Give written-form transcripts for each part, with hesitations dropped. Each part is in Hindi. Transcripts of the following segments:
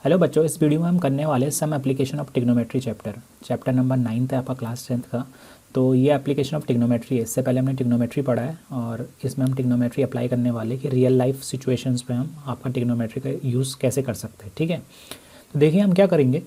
हेलो बच्चों, इस वीडियो में हम करने वाले some application of trigonometry chapter number 9 है आपका क्लास 10th का। तो ये एप्लीकेशन ऑफ ट्रिग्नोमेट्री है। इससे पहले हमने ट्रिग्नोमेट्री पढ़ा है और इसमें हम ट्रिग्नोमेट्री अप्लाई करने वाले कि रियल लाइफ सिचुएशंस पे हम आपका ट्रिग्नोमेट्री का यूज़ कैसे कर सकते हैं। ठीक है, तो देखिए हम क्या करेंगे।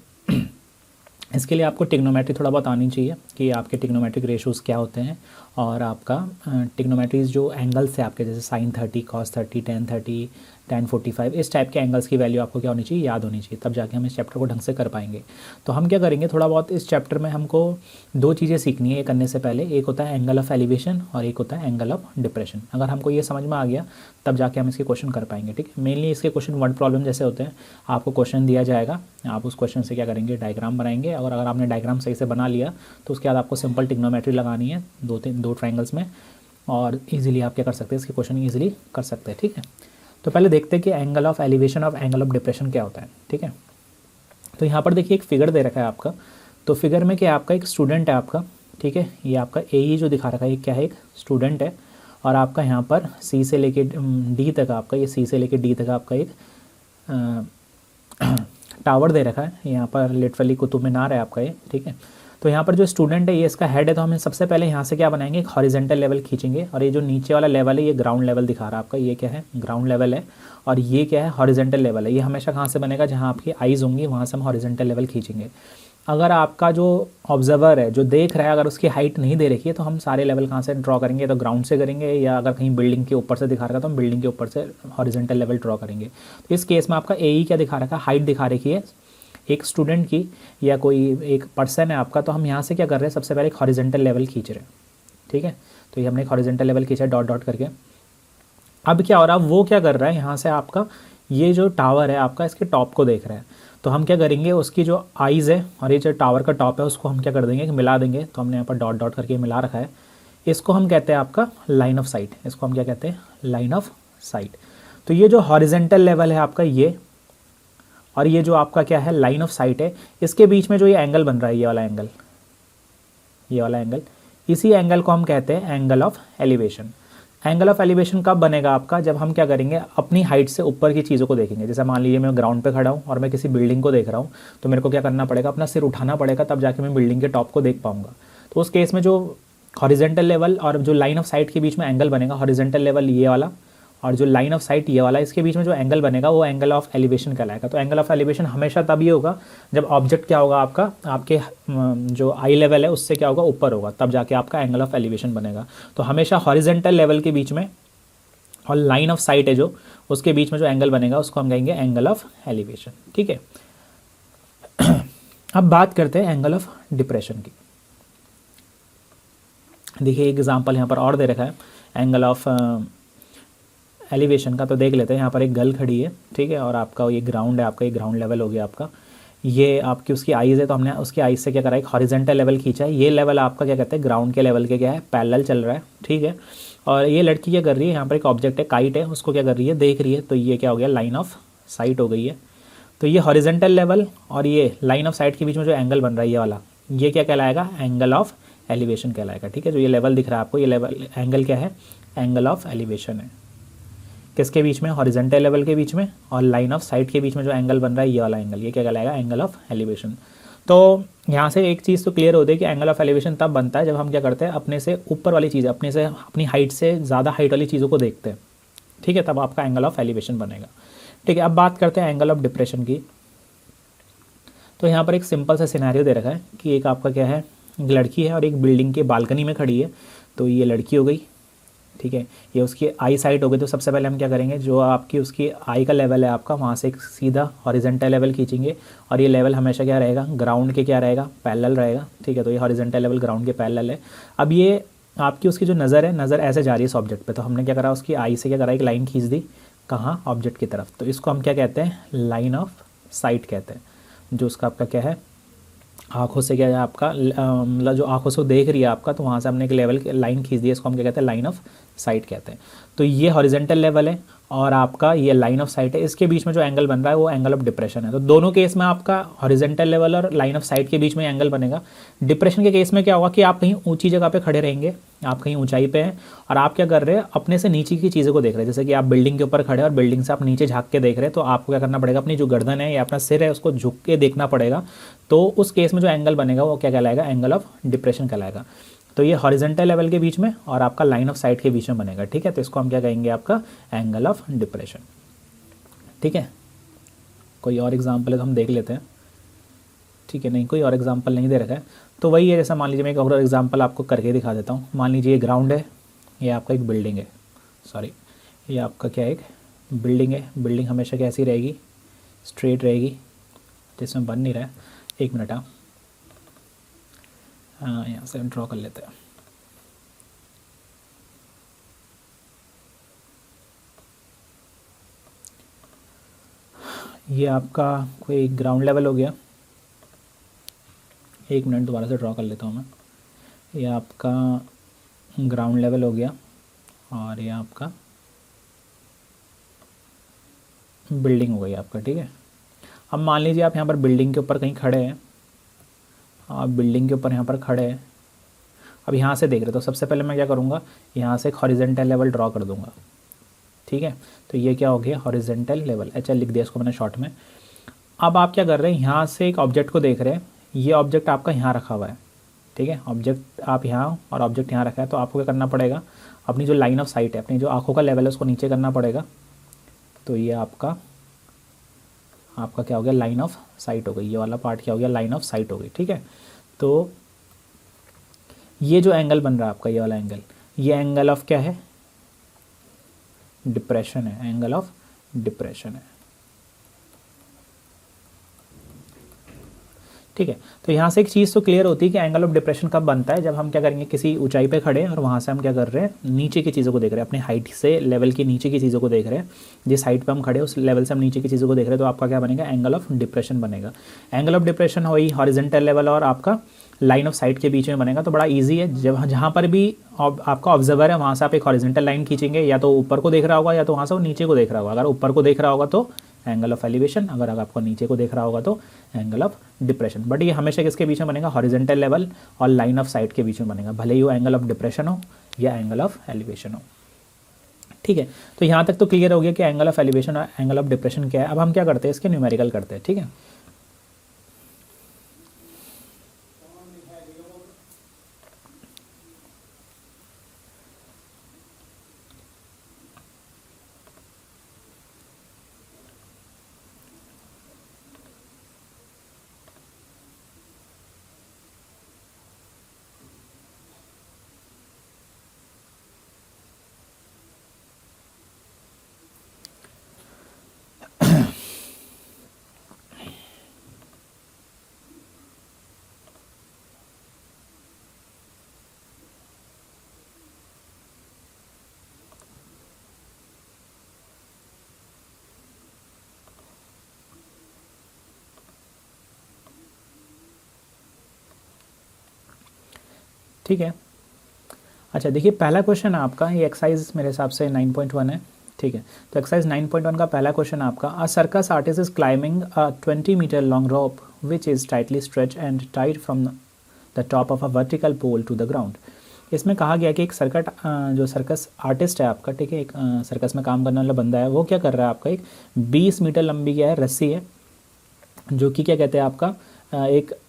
इसके लिए आपको ट्रिग्नोमेट्री थोड़ा बहुत आनी चाहिए कि आपके ट्रिग्नोमेट्रिक रेशोज़ क्या होते हैं और आपका ट्रिग्नोमेट्रीज जो एंगल्स है आपके, जैसे साइन 30, कॉस 30, टेन 30, टेन 45, इस टाइप के एंगल्स की वैल्यू आपको क्या होनी चाहिए, याद होनी चाहिए, तब जाके हम इस चैप्टर को ढंग से कर पाएंगे। तो हम क्या करेंगे, थोड़ा बहुत इस चैप्टर में हमको दो चीज़ें सीखनी है ये करने से पहले। एक होता है एंगल ऑफ एलिवेशन और एक होता है एंगल ऑफ डिप्रेशन। अगर हमको ये समझ में आ गया तब जाके हम इसके क्वेश्चन कर पाएंगे। ठीक है, मेनली इसके क्वेश्चन वर्ड प्रॉब्लम जैसे होते हैं। आपको क्वेश्चन दिया जाएगा, आप उस क्वेश्चन से क्या करेंगे, डायग्राम बनाएंगे, और अगर आपने डायग्राम सही से बना लिया तो उसके बाद आपको सिंपल ट्रिग्नोमेट्री लगानी है दो ट्राइंगल्स में, और इजीली आप क्या कर सकते हैं, इसके क्वेश्चन इजीली कर सकते हैं। ठीक है, तो पहले देखते हैं कि एंगल ऑफ एलिवेशन और एंगल ऑफ डिप्रेशन क्या होता है। ठीक है, तो यहाँ पर देखिए एक फिगर दे रखा है आपका। तो फिगर में क्या, आपका एक स्टूडेंट है आपका। ठीक है, ये आपका ए जो दिखा रखा है ये क्या है, एक स्टूडेंट है। और आपका यहाँ पर सी से लेके डी तक आपका, ये सी से लेके डी तक आपका एक टावर दे रखा है। यहाँ पर लिटरली कुतुब मीनार है आपका ये। ठीक है, तो यहाँ पर जो स्टूडेंट है ये इसका हेड है। तो हम सबसे पहले यहाँ से क्या बनाएंगे, एक हॉरिजेंटल लेवल खींचेंगे, और ये जो नीचे वाला लेवल है ये ग्राउंड लेवल दिखा रहा है आपका, ये क्या है, ग्राउंड लेवल है। और ये क्या है, हॉरिजेंटल लेवल है। ये हमेशा कहाँ से बनेगा, जहाँ आपकी आइज़ होंगी वहाँ से हम हॉरिजेंटल लेवल खींचेंगे। अगर आपका जो ऑब्जर्वर है, जो देख रहा है, अगर उसकी हाइट नहीं दे रखी है तो हम सारे लेवल कहाँ से ड्रॉ करेंगे, तो ग्राउंड से करेंगे, या अगर कहीं बिल्डिंग के ऊपर से दिखा रखा है तो हम बिल्डिंग के ऊपर से हॉरिजेंटल लेवल ड्रॉ करेंगे। तो इस केस में आपका ए क्या दिखा रखा है, हाइट दिखा रखी है एक स्टूडेंट की, या कोई एक पर्सन है आपका। तो हम यहाँ से क्या कर रहे हैं, सबसे पहले एक हॉरिजेंटल लेवल खींच रहे हैं। ठीक है, तो ये हमने एक हॉरिजेंटल लेवल खींचा डॉट डॉट करके। अब क्या हो रहा है, वो क्या कर रहा है, यहाँ से आपका ये जो टावर है आपका, इसके टॉप को देख रहा है। तो हम क्या करेंगे, उसकी जो आइज़ है और ये जो टावर का टॉप है उसको हम क्या कर देंगे, मिला देंगे। तो हमने यहाँ पर डॉट डॉट करके मिला रखा है। इसको हम कहते हैं आपका लाइन ऑफ साइट। इसको हम क्या कहते हैं, लाइन ऑफ साइट। तो ये जो हॉरिजेंटल लेवल है आपका ये, और ये जो आपका क्या है, लाइन ऑफ साइट है, इसके बीच में जो ये एंगल बन रहा है, ये वाला एंगल, ये वाला एंगल, इसी एंगल को हम कहते हैं angle of elevation. Angle of elevation कब बनेगा आपका, जब हम क्या करेंगे, अपनी हाइट से ऊपर की चीज़ों को देखेंगे। जैसे मान लीजिए मैं ग्राउंड पे खड़ा हूँ और मैं किसी बिल्डिंग को देख रहा हूँ, तो मेरे को क्या करना पड़ेगा, अपना सिर उठाना पड़ेगा, तब जाके मैं बिल्डिंग के टॉप को देख पाऊंगा। तो उस केस में जो हॉरिजेंटल लेवल और जो लाइन ऑफ साइट के बीच में एंगल बनेगा, हॉरिजेंटल लेवल ये वाला और जो लाइन ऑफ साइट ये वाला, इसके बीच में जो एंगल बनेगा वो एंगल ऑफ एलिवेशन कहलाएगा। तो एंगल ऑफ एलिवेशन हमेशा तभी होगा जब ऑब्जेक्ट क्या होगा आपका, आपके जो आई लेवल है उससे क्या होगा, ऊपर होगा, तब जाके आपका एंगल ऑफ एलिवेशन बनेगा। तो हमेशा हॉरिजेंटल लेवल के बीच में और लाइन ऑफ साइट है जो, उसके बीच में जो एंगल बनेगा उसको हम कहेंगे एंगल ऑफ एलिवेशन। ठीक है, अब बात करते हैं एंगल ऑफ डिप्रेशन की। देखिए एग्जाम्पल यहाँ पर और दे रखा है एंगल ऑफ एलिवेशन का, तो देख लेते हैं। यहाँ पर एक गर्ल खड़ी है, ठीक है, और आपका ये ग्राउंड है, आपका ये ग्राउंड लेवल हो गया आपका। ये आपकी उसकी आइज़ है, तो हमने उसकी आइज़ से क्या करा, एक हॉरिजेंटल लेवल खींचा है। ये लेवल आपका क्या कहते हैं, ग्राउंड के लेवल के क्या है, पैरेलल चल रहा है। ठीक है, और ये लड़की क्या कर रही है, यहाँ पर एक ऑब्जेक्ट है, काइट है, उसको क्या कर रही है, देख रही है। तो ये क्या हो गया, लाइन ऑफ साइट हो गई है। तो ये हॉरिजेंटल लेवल और ये लाइन ऑफ साइट के बीच में जो एंगल बन रहा है ये वाला, ये क्या कहलाएगा, एंगल ऑफ एलिवेशन कहलाएगा। ठीक है, जो ये लेवल दिख रहा है आपको, ये लेवल एंगल क्या है, एंगल ऑफ एलिवेशन है। किसके बीच में, हॉरिजेंटल लेवल के बीच में, और लाइन ऑफ साइट के बीच में जो एंगल बन रहा है ये वाला एंगल, ये क्या कहलाएगा, एंगल ऑफ एलिवेशन। तो यहाँ से एक चीज़ तो क्लियर होती है कि एंगल ऑफ एलिवेशन तब बनता है जब हम क्या करते हैं, अपने से ऊपर वाली चीज़, अपने से अपनी हाइट से ज़्यादा हाइट वाली चीज़ों को देखते हैं। ठीक है, तब आपका एंगल ऑफ एलिवेशन बनेगा। ठीक है, अब बात करते हैं एंगल ऑफ डिप्रेशन की। तो यहाँ पर एक सिंपल सा सिनेरियो दे रखा है कि एक आपका क्या है, एक लड़की है और एक बिल्डिंग के बालकनी में खड़ी है। तो ये लड़की हो गई, ठीक है, ये उसकी आई साइट हो गई। तो सबसे पहले हम क्या करेंगे, जो आपकी उसकी आई का लेवल है आपका, वहाँ से एक सीधा हॉरिजेंटल लेवल खींचेंगे, और ये लेवल हमेशा क्या रहेगा, ग्राउंड के क्या रहेगा, पैरेलल रहेगा। ठीक है, तो ये हॉरिजेंटल लेवल ग्राउंड के पैरेलल है। अब ये आपकी उसकी जो नज़र है, नज़र ऐसे जा रही है इस ऑब्जेक्ट पे, तो हमने क्या करा, उसकी आई से क्या करा, एक लाइन खींच दी, कहाँ, ऑब्जेक्ट की तरफ। तो इसको हम क्या कहते हैं, लाइन ऑफ साइट कहते हैं। जो उसका आपका क्या है, आँखों से क्या है आपका, मतलब जो आँखों से देख रही है आपका, तो वहाँ से हमने एक लेवल लाइन खींच दी, इसको हम क्या कहते हैं, लाइन ऑफ साइट कहते हैं। तो ये हॉरिजेंटल लेवल है और आपका ये लाइन ऑफ साइट है, इसके बीच में जो एंगल बन रहा है वो एंगल ऑफ डिप्रेशन है। तो दोनों केस में आपका हॉरिजेंटल लेवल और लाइन ऑफ साइट के बीच में एंगल बनेगा। डिप्रेशन के केस में क्या होगा कि आप कहीं ऊंची जगह पे खड़े रहेंगे, आप कहीं ऊंचाई पे हैं और आप क्या कर रहे हैं, अपने से नीचे की चीज़ों को देख रहे हैं। जैसे कि आप बिल्डिंग के ऊपर खड़े हैं और बिल्डिंग से आप नीचे झाँक के देख रहे हैं, तो आपको क्या करना पड़ेगा, अपनी जो गर्दन है या अपना सिर है उसको झुक के देखना पड़ेगा। तो उस केस में जो एंगल बनेगा वो क्या कहलाएगा, एंगल ऑफ डिप्रेशन कहलाएगा। तो ये हॉरिजेंटल लेवल के बीच में और आपका लाइन ऑफ साइट के बीच में बनेगा, ठीक है। तो इसको हम क्या कहेंगे, आपका एंगल ऑफ डिप्रेशन, ठीक है। कोई और एग्जांपल है तो हम देख लेते हैं, ठीक है। नहीं, कोई और एग्जांपल नहीं दे रखा है तो वही है। जैसा मान लीजिए मैं एक और एग्जांपल आपको करके दिखा देता हूँ। मान लीजिए ये ग्राउंड है, ये आपका एक बिल्डिंग है, सॉरी ये आपका क्या है, एक बिल्डिंग है। बिल्डिंग हमेशा कैसी रहेगी, स्ट्रेट रहेगी, जिसमें बन नहीं रहा है। एक मिनट, हाँ यहाँ से हम ड्रॉ कर लेते हैं। ये आपका कोई ग्राउंड लेवल हो गया। एक मिनट दोबारा से ड्रॉ कर लेता हूँ मैं। ये आपका ग्राउंड लेवल हो गया और ये आपका बिल्डिंग हो गई आपका, ठीक है। अब मान लीजिए आप यहाँ पर बिल्डिंग के ऊपर कहीं खड़े हैं, आप बिल्डिंग के ऊपर यहाँ पर खड़े हैं, अब यहाँ से देख रहे हो। तो सबसे पहले मैं क्या करूँगा, यहाँ से एक हॉरिजेंटल लेवल ड्रॉ कर दूँगा, ठीक है। तो ये क्या हो गया, हॉरिजेंटल लेवल। अच्छा, लिख दिया इसको मैंने शॉर्ट में। अब आप क्या कर रहे हैं, यहाँ से एक ऑब्जेक्ट को देख रहे हैं। ये ऑब्जेक्ट आपका यहाँ रखा हुआ है, ठीक है। ऑब्जेक्ट आप यहाँ और ऑब्जेक्ट यहाँ रखा है। तो आपको क्या करना पड़ेगा, अपनी जो लाइन ऑफ साइट है, अपनी जो आँखों का लेवल है उसको नीचे करना पड़ेगा। तो ये आपका क्या हो गया, लाइन ऑफ साइट हो गई। ये वाला पार्ट क्या हो गया, लाइन ऑफ साइट हो गई, ठीक है। तो ये जो एंगल बन रहा है आपका, ये वाला एंगल, ये एंगल ऑफ क्या है, डिप्रेशन है, एंगल ऑफ डिप्रेशन है, ठीक है। तो यहाँ से एक चीज़ तो क्लियर होती है कि एंगल ऑफ डिप्रेशन कब बनता है, जब हम क्या करेंगे, किसी ऊंचाई पे खड़े हैं और वहाँ से हम क्या कर रहे हैं, नीचे की चीज़ों को देख रहे हैं, अपने हाइट से लेवल के नीचे की चीज़ों को देख रहे हैं। जिस हाइट पे हम खड़े हैं उस लेवल से हम नीचे की चीज़ों को देख रहे हैं, तो आपका क्या बनेगा, एंगल ऑफ डिप्रेशन बनेगा। एंगल ऑफ डिप्रेशन वही हॉरिजेंटल लेवल और आपका लाइन ऑफ साइट के बीच में बनेगा। तो बड़ा ईजी है, जब जहाँ पर भी आपका ऑब्जर्वर है वहाँ से आप एक हॉरिजेंटल लाइन खींचेंगे, या तो ऊपर को देख रहा होगा या तो वहाँ से वो नीचे को देख रहा होगा। अगर ऊपर को देख रहा होगा तो एंगल ऑफ एलिवेशन, अगर आपको नीचे को देख रहा होगा तो एंगल ऑफ डिप्रेशन। बट ये हमेशा किसके बीच में बनेगा, हॉरिजेंटल लेवल और लाइन ऑफ साइट के बीच में बनेगा, भले ही वो एंगल ऑफ डिप्रेशन हो या एंगल ऑफ एलिवेशन हो, ठीक है। तो यहाँ तक तो क्लियर हो गया कि एंगल ऑफ एलिवेशन और एंगल ऑफ डिप्रेशन क्या है। अब हम क्या करते हैं, इसके न्यूमेरिकल करते हैं, ठीक है। ठीक है। अच्छा देखिए, पहला क्वेश्चन आपका, ये एक्सरसाइज मेरे हिसाब से 9.1 है, ठीक है। तो एक्सरसाइज 9.1 का पहला क्वेश्चन आपका, a circus artist is climbing a 20 metre long rope which is tightly stretch and tied from the top of a vertical pole to the ground. इसमें कहा गया कि एक जो सर्कस आर्टिस्ट है आपका, ठीक है, एक सर्कस में काम करने वाला बंदा है, वो क्या कर रहा है, आपका एक 20 मीटर लंबी क्या है, रस्सी है, जो कि क्या कहते हैं आपका एक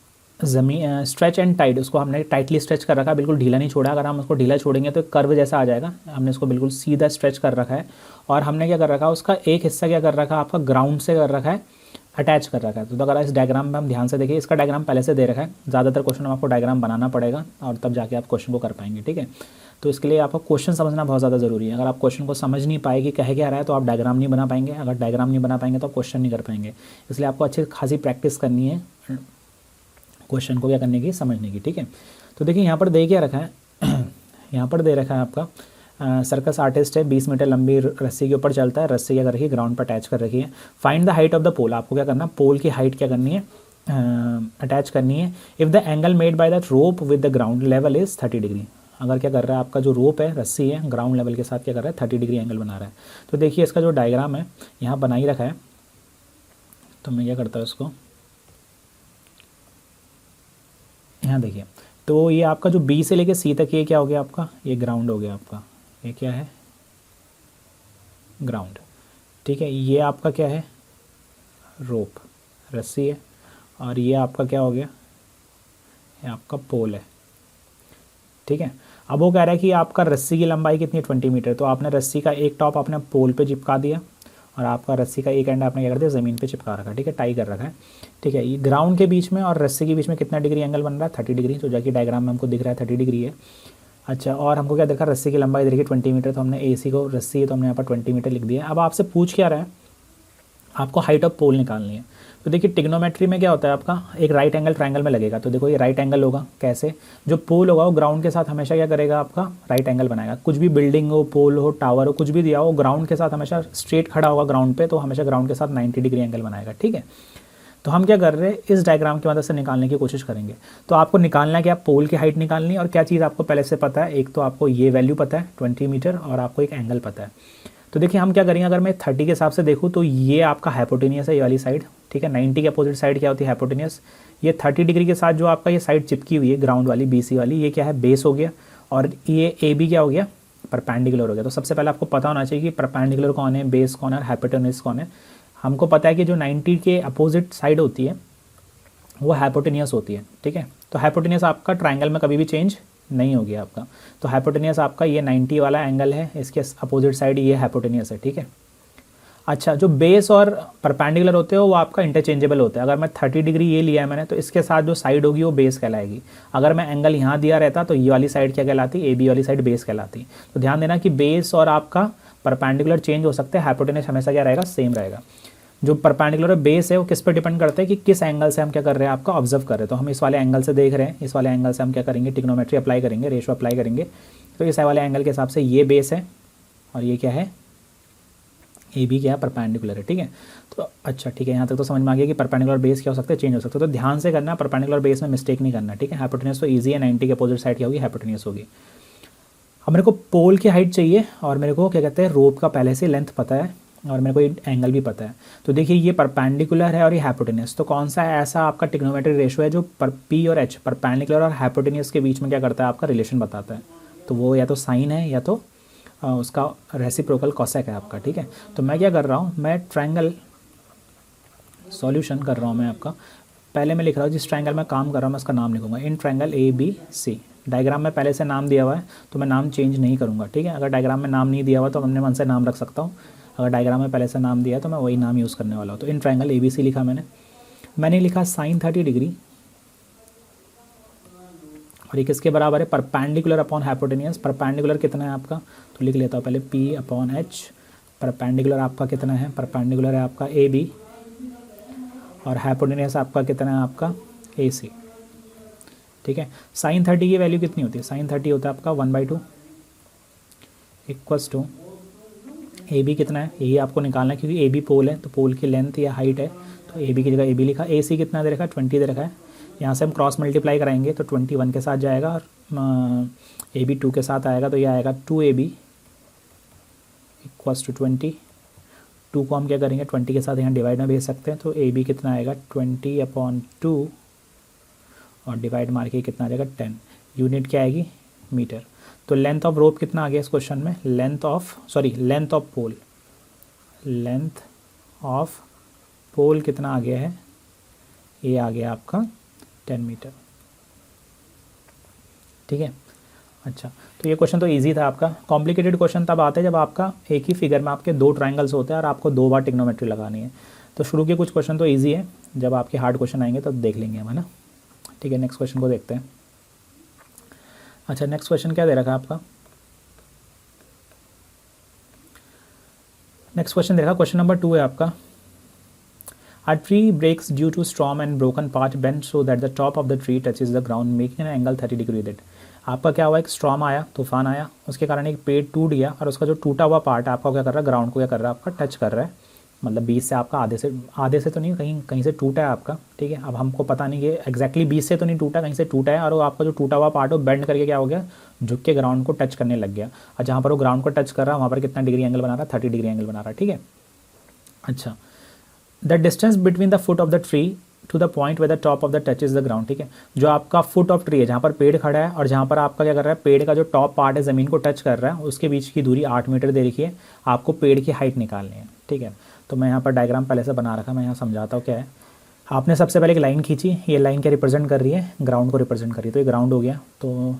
ज़मीन स्ट्रेच एंड टाइट, उसको हमने टाइटली स्ट्रेच कर रखा है, बिल्कुल ढीला नहीं छोड़ा। अगर हम उसको ढीला छोड़ेंगे तो एक कर्व जैसा आ जाएगा। हमने इसको बिल्कुल सीधा स्ट्रेच कर रखा है और हमने क्या कर रखा है, उसका एक हिस्सा क्या कर रखा है, आपका ग्राउंड से कर रखा है, अटैच कर रखा है। तो अगर इस डायग्राम में हम ध्यान से देखिए, इसका डायग्राम पहले से दे रखा है। ज़्यादातर क्वेश्चन में आपको डायग्राम बनाना पड़ेगा और तब जाके आप क्वेश्चन को कर पाएंगे, ठीक है। तो इसके लिए आपको क्वेश्चन समझना बहुत ज़्यादा ज़रूरी है। अगर आप क्वेश्चन को समझ नहीं पाए कि कह क्या रहा है तो आप डायग्राम नहीं बना पाएंगे, अगर डायग्राम नहीं बना पाएंगे तो आप क्वेश्चन नहीं कर पाएंगे। इसलिए आपको अच्छी खासी प्रैक्टिस करनी है क्वेश्चन को क्या करने की, समझने की, ठीक है। तो देखिए यहाँ पर दे क्या रखा है यहाँ पर दे रखा है आपका सर्कस आर्टिस्ट है, 20 मीटर लंबी रस्सी के ऊपर चलता है, रस्सी क्या कर रखी है, ग्राउंड पर अटैच कर रखी है। Find the height of the pole, आपको क्या करना है, पोल की हाइट क्या करनी है, अटैच करनी है। If the angle made by the rope with the ground level is 30 degree, अगर क्या कर रहा है आपका जो रोप है, रस्सी है, ग्राउंड लेवल के साथ क्या कर रहा है 30 डिग्री एंगल बना रहा है। तो देखिए इसका जो डायग्राम है यहाँ बना ही रखा है, तो मैं क्या करता हूँ इसको, यहाँ देखिए, तो ये आपका जो बी से लेके सी तक ये क्या हो गया आपका, ये ग्राउंड हो गया आपका, ये क्या है ग्राउंड, ठीक है। ये आपका क्या है रोप, रस्सी है, और ये आपका क्या हो गया, ये आपका पोल है, ठीक है। अब वो कह रहा है कि आपका रस्सी की लंबाई कितनी है 20 मीटर, तो आपने रस्सी का एक टॉप आपने पोल पे चिपका दिया और आपका रस्सी का एक एंड आपने क्या कर दिया ज़मीन पे चिपका रखा, ठीक है, टाई कर रखा है, ठीक है। ये ग्राउंड के बीच में और रस्सी के बीच में कितना डिग्री एंगल बन रहा है 30 डिग्री, तो जाके डायग्राम में हमको दिख रहा है 30 डिग्री है। अच्छा, और हमको क्या देखा, रस्सी की लंबाई देखिए 20 मीटर, तो हमने AC को रस्सी है तो हमने यहाँ पर 20 मीटर लिख दिया। अब आपसे पूछ क्या रहा है, आपको हाइट ऑफ पोल निकालनी है। तो देखिए टिग्नोमेट्री में क्या होता है आपका, एक राइट एंगल ट्रायंगल में लगेगा, तो देखो ये राइट एंगल होगा, कैसे, जो पोल होगा वो ग्राउंड के साथ हमेशा क्या करेगा आपका राइट एंगल बनाएगा। कुछ भी बिल्डिंग हो, पोल हो, टावर हो, कुछ भी दिया हो, ग्राउंड के साथ हमेशा स्ट्रेट खड़ा होगा ग्राउंड पे, तो हमेशा ग्राउंड के साथ 90 डिग्री एंगल बनाएगा, ठीक है। तो हम क्या कर रहे हैं, इस डायग्राम की मदद से निकालने की कोशिश करेंगे। तो आपको निकालना है कि आप पोल की हाइट निकालनी है, और क्या चीज़ आपको पहले से पता है, एक तो आपको ये वैल्यू पता है 20 मीटर, और आपको एक एंगल पता है। तो देखिए हम क्या करेंगे, अगर मैं 30 के हिसाब से देखूँ तो ये आपका हाइपोटेनियस है, ये वाली साइड, ठीक है। 90 के अपोजिट साइड क्या होती है हाइपोटेनियस। ये 30 डिग्री के साथ जो आपका ये साइड चिपकी हुई है ग्राउंड वाली BC वाली, ये क्या है बेस हो गया, और ये AB क्या हो गया परपेंडिकुलर हो गया। तो सबसे पहले आपको पता होना चाहिए कि परपेंडिकुलर कौन है, बेस कौन है, और हाइपोटेनियस कौन है। हमको पता है कि जो 90 के अपोजिट साइड होती है वो हाइपोटेनियस होती है, ठीक है। तो हाइपोटेनियस आपका ट्रायंगल में कभी भी चेंज नहीं हो गया आपका, तो हाइपोटेनियस आपका ये 90 वाला एंगल है, इसके अपोजिट साइड ये हाइपोटेनियस है, ठीक है। अच्छा, जो बेस और परपेंडिकुलर होते हो वो आपका इंटरचेंजेबल होता है। अगर मैं 30 डिग्री ये लिया है मैंने, तो इसके साथ जो साइड होगी वो बेस कहलाएगी। अगर मैं एंगल यहाँ दिया रहता तो ये वाली साइड क्या कहलाती, AB वाली साइड बेस कहलाती। तो ध्यान देना कि बेस और आपका परपेंडिकुलर चेंज हो सकते हैं, हाइपोटेनियस हमेशा क्या रहेगा सेम रहेगा। जो परपेंडिकुलर बेस है वो किस पर डिपेंड करता है कि किस एंगल से हम क्या कर रहे हैं आपका ऑब्जर्व कर रहे हैं। तो हम इस वाले एंगल से देख रहे हैं, इस वाले एंगल से हम क्या करेंगे टिग्नोमेट्री अप्लाई करेंगे, रेशो अप्लाई करेंगे। तो इस वाले एंगल के हिसाब से ये बेस है और ये क्या है AB क्या है परपेंडिकुलर है, ठीक है। तो अच्छा ठीक है, यहाँ तक तो समझ में आ गया कि परपेंडिकुलर बेस क्या हो सकता है चेंज हो सकता है। तो ध्यान से करना, परपेंडिकुलर बेस में मिस्टेक नहीं करना, ठीक है। हाइपोटेनियस तो ईजी है, 90 के अपोजिट साइड क्या होगी हाइपोटेनियस होगी। अब मेरे को पोल की हाइट चाहिए और मेरे को क्या कहते हैं रोप का पहले से लेंथ पता है और मेरे को ये एंगल भी पता है। तो देखिए ये परपेंडिकुलर है और ये हाइपोटेनियस, तो कौन सा ऐसा आपका ट्रिग्नोमेट्रिक रेशो है जो P और H परपेंडिकुलर और हाइपोटेनियस के बीच में क्या करता है आपका रिलेशन बताता है। तो वो या तो साइन है या तो उसका रेसिप्रोकल कॉसेक है आपका, ठीक है। तो मैं क्या कर रहा हूँ, मैं ट्रायंगल सॉल्यूशन कर रहा हूँ मैं आपका। पहले मैं लिख रहा हूँ जिस ट्रायंगल में काम कर रहा हूँ मैं उसका नाम लिखूंगा, इन ट्रायंगल ABC। डायग्राम में पहले से नाम दिया हुआ है तो मैं नाम चेंज नहीं करूँगा, ठीक है। अगर डायग्राम में नाम नहीं दिया हुआ तो अपने मन से नाम रख सकता हूँ, अगर डायग्राम में पहले से नाम दिया है तो मैं वही नाम यूज़ करने वाला हूँ। तो इन ट्रायंगल ABC लिखा मैंने लिखा साइन 30 डिग्री और ये किसके बराबर है परपेंडिकुलर अपॉन हाइपोटेनियस। परपेंडिकुलर कितना है आपका, तो लिख लेता हूँ पहले P/H। परपेंडिकुलर आपका कितना है, परपेंडिकुलर है आपका AB और हाइपोटेनियस आपका कितना है आपका AC, ठीक है। साइन 30 की वैल्यू कितनी होती है, साइन 30 होता है आपका 1/2 इक्वल्स टू AB कितना है, यही आपको निकालना है क्योंकि AB पोल है तो पोल की लेंथ या हाइट है, तो AB की जगह AB लिखा। AC कितना दे रखा है 20 दे रखा है, यहाँ से हम क्रॉस मल्टीप्लाई कराएंगे तो 21 के साथ जाएगा और AB 2 के साथ आएगा, तो ये आएगा 2AB इक्वल्स टू 20। 2 को हम क्या करेंगे 20 के साथ यहाँ डिवाइड में भेज सकते हैं, तो AB कितना आएगा 20/2 और डिवाइड मार के कितना आ जाएगा 10। यूनिट क्या आएगी मीटर। तो लेंथ ऑफ रोप कितना आ गया इस क्वेश्चन में, लेंथ ऑफ पोल कितना आ गया है, ये आ गया आपका 10 मीटर, ठीक है। अच्छा तो ये क्वेश्चन तो इजी था आपका। कॉम्प्लिकेटेड क्वेश्चन तब आते हैं जब आपका एक ही फिगर में आपके 2 ट्रायंगल्स होते हैं और आपको 2 बार ट्रिग्नोमेट्री लगानी है। तो शुरू के कुछ क्वेश्चन तो इजी है, जब आपके हार्ड क्वेश्चन आएंगे तो देख लेंगे हम, है ना, ठीक है। नेक्स्ट क्वेश्चन को देखते हैं। अच्छा नेक्स्ट क्वेश्चन क्या दे रखा है आपका, नेक्स्ट क्वेश्चन दे रखा क्वेश्चन नंबर 2 है आपका। A tree breaks due to storm and broken part bent so that the top of the tree touches the ground making an angle 30 degree with it। आपका क्या हुआ, एक स्टॉर्म आया, तूफान आया, उसके कारण एक पेड़ टूट गया और उसका जो टूटा हुआ पार्ट है आपका क्या कर रहा है ग्राउंड को क्या कर रहा है आपका टच कर रहा है, मतलब 20 से आपका आधे से तो नहीं, कहीं कहीं से टूटा है आपका, ठीक है। अब हमको पता नहीं कि एग्जैक्टली 20 से तो नहीं टूटा, कहीं से टूटा है, और वो आपका जो टूटा हुआ पार्ट है वो बेंड करके क्या हो गया, झुक के ग्राउंड को टच करने लग गया। और जहाँ पर वो ग्राउंड को टच कर रहा है वहाँ पर कितना डिग्री एंगल बना रहा है, 30 डिग्री एंगल बना रहा है, ठीक है। अच्छा, the distance between the foot of the tree to the point way the top of the touch is the ground, ठीक है। जो आपका फुट ऑफ ट्री है, जहाँ पर पेड़ खड़ा है और जहाँ पर आपका क्या कर रहा है, पेड़ का जो टॉप पार्ट है ज़मीन को टच कर रहा है, उसके बीच की दूरी 8 मीटर दे रखी है। आपको पेड़ की हाइट निकालनी है, ठीक है। तो मैं यहाँ पर डायग्राम पहले से बना रखा, मैं यहाँ समझाता हूँ क्या है। आपने सबसे पहले एक लाइन खींची, ये लाइन क्या रिप्रेजेंट कर रही है, ग्राउंड को रिप्रेजेंट कर रही है, तो ये ग्राउंड हो गया, तो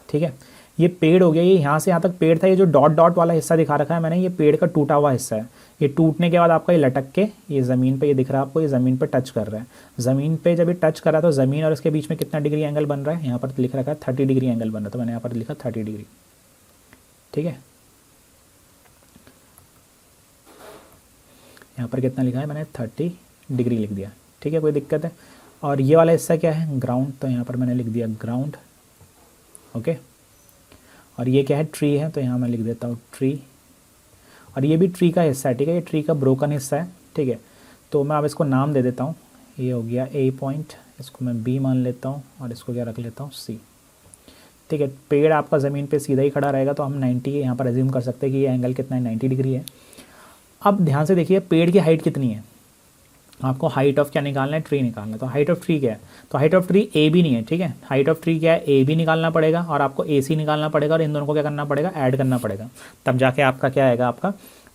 ठीक है। ये पेड़ हो गया, ये यहाँ से यहाँ तक पेड़ था, ये जो डॉट डॉट वाला हिस्सा दिखा रखा है मैंने, ये पेड़ का टूटा हुआ हिस्सा है। ये टूटने के बाद आपका ये लटक के ये ज़मीन पे, ये दिख रहा है आपको, ये ज़मीन पे टच कर रहा है। ज़मीन पे जब ये टच कर रहा है तो ज़मीन और इसके बीच में कितना डिग्री एंगल बन रहा है, यहाँ पर लिख रखा है 30 डिग्री एंगल बन रहा है, तो मैंने यहाँ पर लिखा 30 डिग्री, ठीक है। यहाँ पर कितना लिखा है मैंने, 30 डिग्री लिख दिया, ठीक है, कोई दिक्कत है। और ये वाला हिस्सा क्या है, ग्राउंड, तो यहाँ पर मैंने लिख दिया ग्राउंड, ओके। और ये क्या है, ट्री है, तो यहाँ मैं लिख देता हूँ ट्री। और ये भी ट्री का हिस्सा है, ठीक है, ये ट्री का ब्रोकन हिस्सा है, ठीक है। तो मैं अब इसको नाम दे देता हूँ, ये हो गया ए पॉइंट, इसको मैं बी मान लेता हूँ और इसको क्या रख लेता हूँ, सी, ठीक है। पेड़ आपका ज़मीन पे सीधा ही खड़ा रहेगा, तो हम 90 यहाँ पर एज्यूम कर सकते हैं कि ये एंगल कितना है, 90 डिग्री है। अब ध्यान से देखिए, पेड़ की हाइट कितनी है, आपको हाइट ऑफ क्या निकालना है, ट्री निकालना है। तो हाइट ऑफ ट्री क्या है, तो height of tree A B नहीं है, ठीक है। हाइट ऑफ ट्री क्या है, ए बी निकालना पड़ेगा और आपको ए सी निकालना पड़ेगा, और इन दोनों को क्या करना पड़ेगा, ऐड करना पड़ेगा, तब जाके आपका क्या आएगा, आपका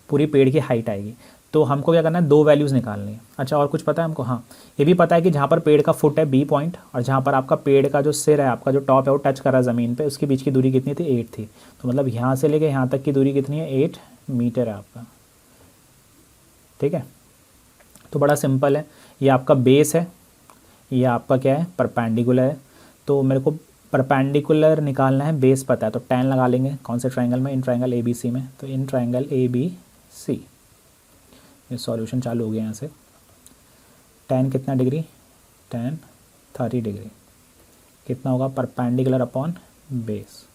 पूरी पेड़ की हाइट आएगी। तो हमको क्या करना है, 2 वैल्यूज़ निकालनी है। अच्छा, और कुछ पता है हमको, हाँ, ये भी पता है कि जहाँ पर पेड़ का फुट है बी पॉइंट, और जहाँ पर आपका पेड़ का जो सिर है, आपका जो टॉप है वो टच कर रहा है ज़मीन पे, उसके बीच की दूरी कितनी थी, 8 थी। तो मतलब यहाँ से लेके यहाँ तक की दूरी कितनी है, 8 मीटर है आपका, ठीक है। तो बड़ा सिंपल है, ये आपका बेस है, ये आपका क्या है, परपेंडिकुलर है। तो मेरे को परपेंडिकुलर निकालना है, बेस पता है, तो tan लगा लेंगे, कौन से ट्रायंगल में, इन ट्रायंगल ए बी सी में। तो इन ट्रायंगल ए बी सी, ये सॉल्यूशन चालू हो गया यहाँ से। tan कितना डिग्री, tan 30 डिग्री, कितना होगा, परपेंडिकुलर अपॉन बेस।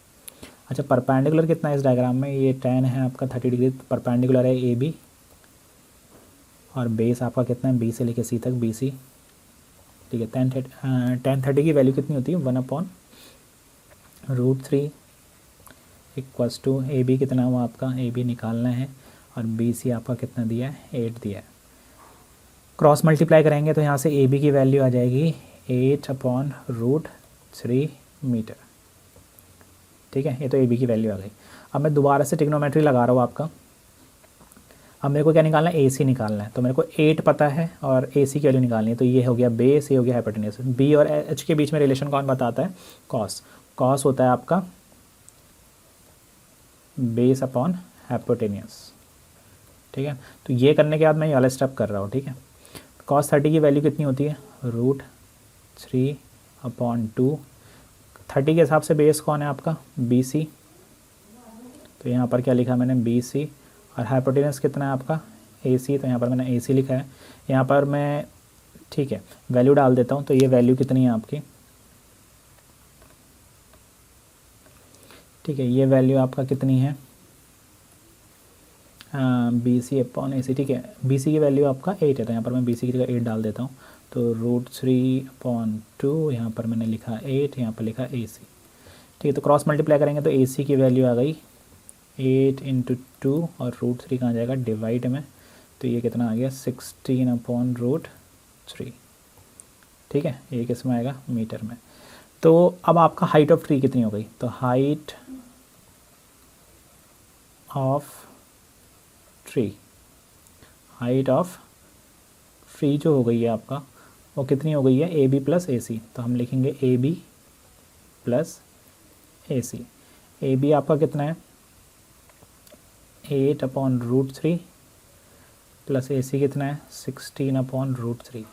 अच्छा, परपेंडिकुलर कितना है इस डायग्राम में, ये tan है आपका 30 डिग्री, परपेंडिकुलर है ए बी, और बेस आपका कितना है, बी से लेके सी तक, बी सी, ठीक है। tan 30 की वैल्यू कितनी होती है, 1/√3 इक्वल्स टू ए बी कितना हुआ आपका, ए बी निकालना है, और बी सी आपका कितना दिया है, 8 दिया है। क्रॉस मल्टीप्लाई करेंगे तो यहाँ से ए बी की वैल्यू आ जाएगी 8/√3 मीटर, ठीक है। ये तो ए बी की वैल्यू आ गई। अब मैं दोबारा से ट्रिग्नोमेट्री लगा रहा हूँ आपका। अब मेरे को क्या निकालना है, ए सी निकालना है। तो मेरे को 8 पता है और ए सी की वैल्यू निकालनी है। तो ये हो गया बेस, ये हो गया हाइपोटेन्यूज। बी और एच के बीच में रिलेशन कौन बताता है, कॉस। कॉस होता है आपका बेस अपॉन हाइपोटेन्यूज, ठीक है। तो ये करने के बाद मैं ये वाला स्टेप कर रहा हूँ, ठीक है। cos 30 की वैल्यू कितनी होती है, √3/2। 30 के हिसाब से बेस कौन है आपका, बी सी। तो यहाँ पर क्या लिखा मैंने, बी सी। और हाइपोटेनस कितना है आपका, ए सी। तो यहाँ पर मैंने ए सी लिखा है। यहाँ पर मैं, ठीक है, वैल्यू डाल देता हूँ। तो ये वैल्यू कितनी है आपकी, ठीक है, ये वैल्यू आपका कितनी है, बी सी अपॉन ए सी, ठीक है। बी सी की वैल्यू आपका 8 है, तो यहाँ पर मैं बी सी की जगह 8 डाल देता हूँ। तो √3/2, यहाँ पर मैंने लिखा 8, यहाँ पर लिखा ए सी, ठीक है। तो क्रॉस मल्टीप्लाई करेंगे तो ए सी की वैल्यू आ गई 8 × 2, और √3 कहाँ जाएगा, डिवाइड में। तो ये कितना आ गया, 16/√3, ठीक है। ये किस में आएगा, मीटर में। तो अब आपका हाइट ऑफ ट्री कितनी हो गई, तो height of tree, height of tree जो हो गई है आपका, वो कितनी हो गई है, ए बी प्लस ए सी। तो हम लिखेंगे A B plus A C. A B आपका कितना है, 8/√3 प्लस ए सी कितना है, 16/√3,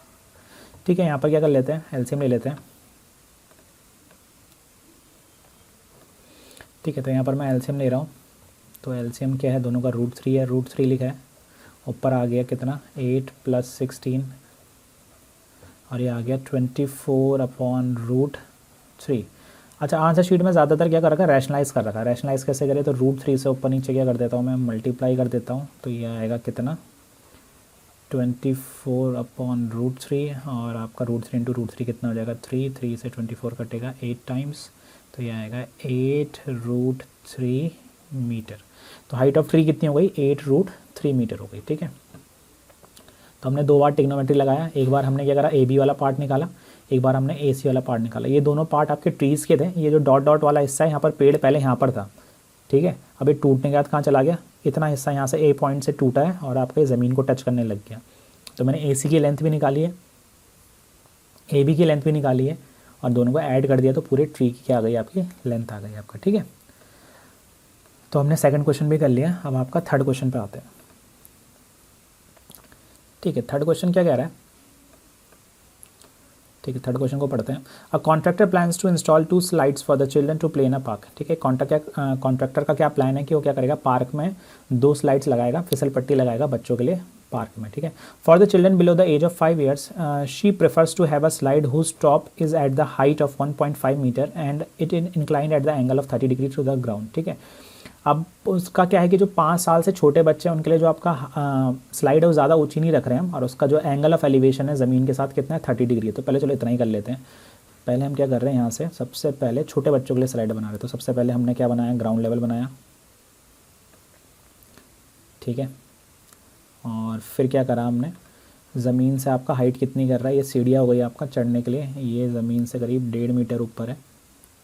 ठीक है। यहाँ पर क्या कर लेते हैं, एलसीएम ले लेते हैं, ठीक है। तो यहाँ पर मैं एलसीएम ले रहा हूँ। तो एलसीएम क्या है, दोनों का √3 है, √3 लिखा है, ऊपर आ गया कितना, 8 + 16, और ये आ गया 24/√3। अच्छा, आंसर शीट में ज़्यादातर क्या कर रखा है, रैशनलाइज़ कर रखा है। रैशनलाइज़ कैसे करें, तो √3 से ऊपर नीचे क्या कर देता हूँ मैं, मल्टीप्लाई कर देता हूँ। तो ये आएगा कितना, 24/√3 और आपका √3 इंटू √3 कितना हो जाएगा 3, 3 से 24 कटेगा 8 टाइम्स, तो ये आएगा 8√3 मीटर। तो हाइट ऑफ ट्री कितनी हो गई 8√3 मीटर हो गई। ठीक है, तो हमने 2 बार टिग्नोमेट्री लगाया, एक बार हमने क्या करा ए बी वाला पार्ट निकाला, एक बार हमने ए सी वाला पार्ट निकाला। ये दोनों पार्ट आपके ट्रीज़ के थे, ये जो डॉट डॉट वाला हिस्सा है यहाँ पर पेड़ पहले यहाँ पर था। ठीक है, अब ये टूटने के बाद कहाँ चला गया, इतना हिस्सा यहाँ से ए पॉइंट से टूटा है और आपके ज़मीन को टच करने लग गया। तो मैंने ए सी की लेंथ भी निकाली है, ए बी की लेंथ भी निकाली है और दोनों को ऐड कर दिया तो पूरे ट्री की क्या आ गई आपकी लेंथ आ गई आपका। ठीक है, तो हमने सेकंड क्वेश्चन भी कर लिया, अब आपका थर्ड क्वेश्चन पे आते हैं। ठीक है, थर्ड क्वेश्चन क्या कह रहा है, ठीक है, थर्ड क्वेश्चन को पढ़ते हैं। A contractor plans to install 2 slides for the children to play in a park. ठीक है, कॉन्ट्रैक्टर का क्या प्लान है कि वो क्या करेगा, पार्क में 2 स्लाइड्स लगाएगा, फिसल पट्टी लगाएगा बच्चों के लिए पार्क में। ठीक है, for the children below the age of 5 years she prefers to have a slide whose top is at the height of 1.5 metre and it inclined at the angle of 30 degree to the ground. ठीक है, अब उसका क्या है कि जो 5 साल से छोटे बच्चे हैं उनके लिए जो आपका स्लाइड है वो ज़्यादा ऊंची नहीं रख रहे हैं हम, और उसका जो एंगल ऑफ एलिवेशन है ज़मीन के साथ कितना है 30 डिग्री है। तो पहले चलो इतना ही कर लेते हैं। पहले हम क्या कर रहे हैं, यहाँ से सबसे पहले छोटे बच्चों के लिए स्लाइड बना रहे हैं। तो सबसे पहले हमने क्या बनाया, ग्राउंड लेवल बनाया। ठीक है, और फिर क्या करा हमने, ज़मीन से आपका हाइट कितनी कर रहा है, ये सीढ़ियाँ हो गई आपका चढ़ने के लिए, ये ज़मीन से करीब 1.5 मीटर ऊपर है।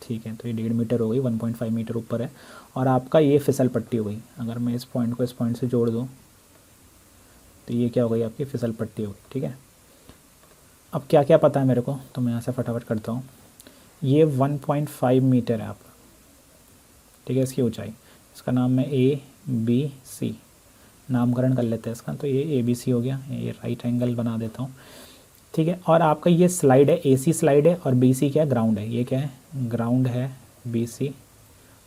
ठीक है, तो ये 1.5 मीटर हो गई, 1.5 मीटर ऊपर है। और आपका ये फिसल पट्टी हो गई, अगर मैं इस पॉइंट को इस पॉइंट से जोड़ दूँ तो ये क्या हो गई आपकी फिसल पट्टी हो गई। ठीक है, अब क्या क्या पता है मेरे को, तो मैं यहाँ से फटाफट करता हूँ। ये 1.5 मीटर है आपका। ठीक है, इसकी ऊंचाई, इसका नाम है ABC, नामकरण कर लेते हैं इसका। तो ये ABC हो गया, ये राइट एंगल बना देता हूँ। ठीक है, और आपका ये स्लाइड है, AC स्लाइड है, और BC क्या है, ग्राउंड है। ये क्या है, ग्राउंड है BC,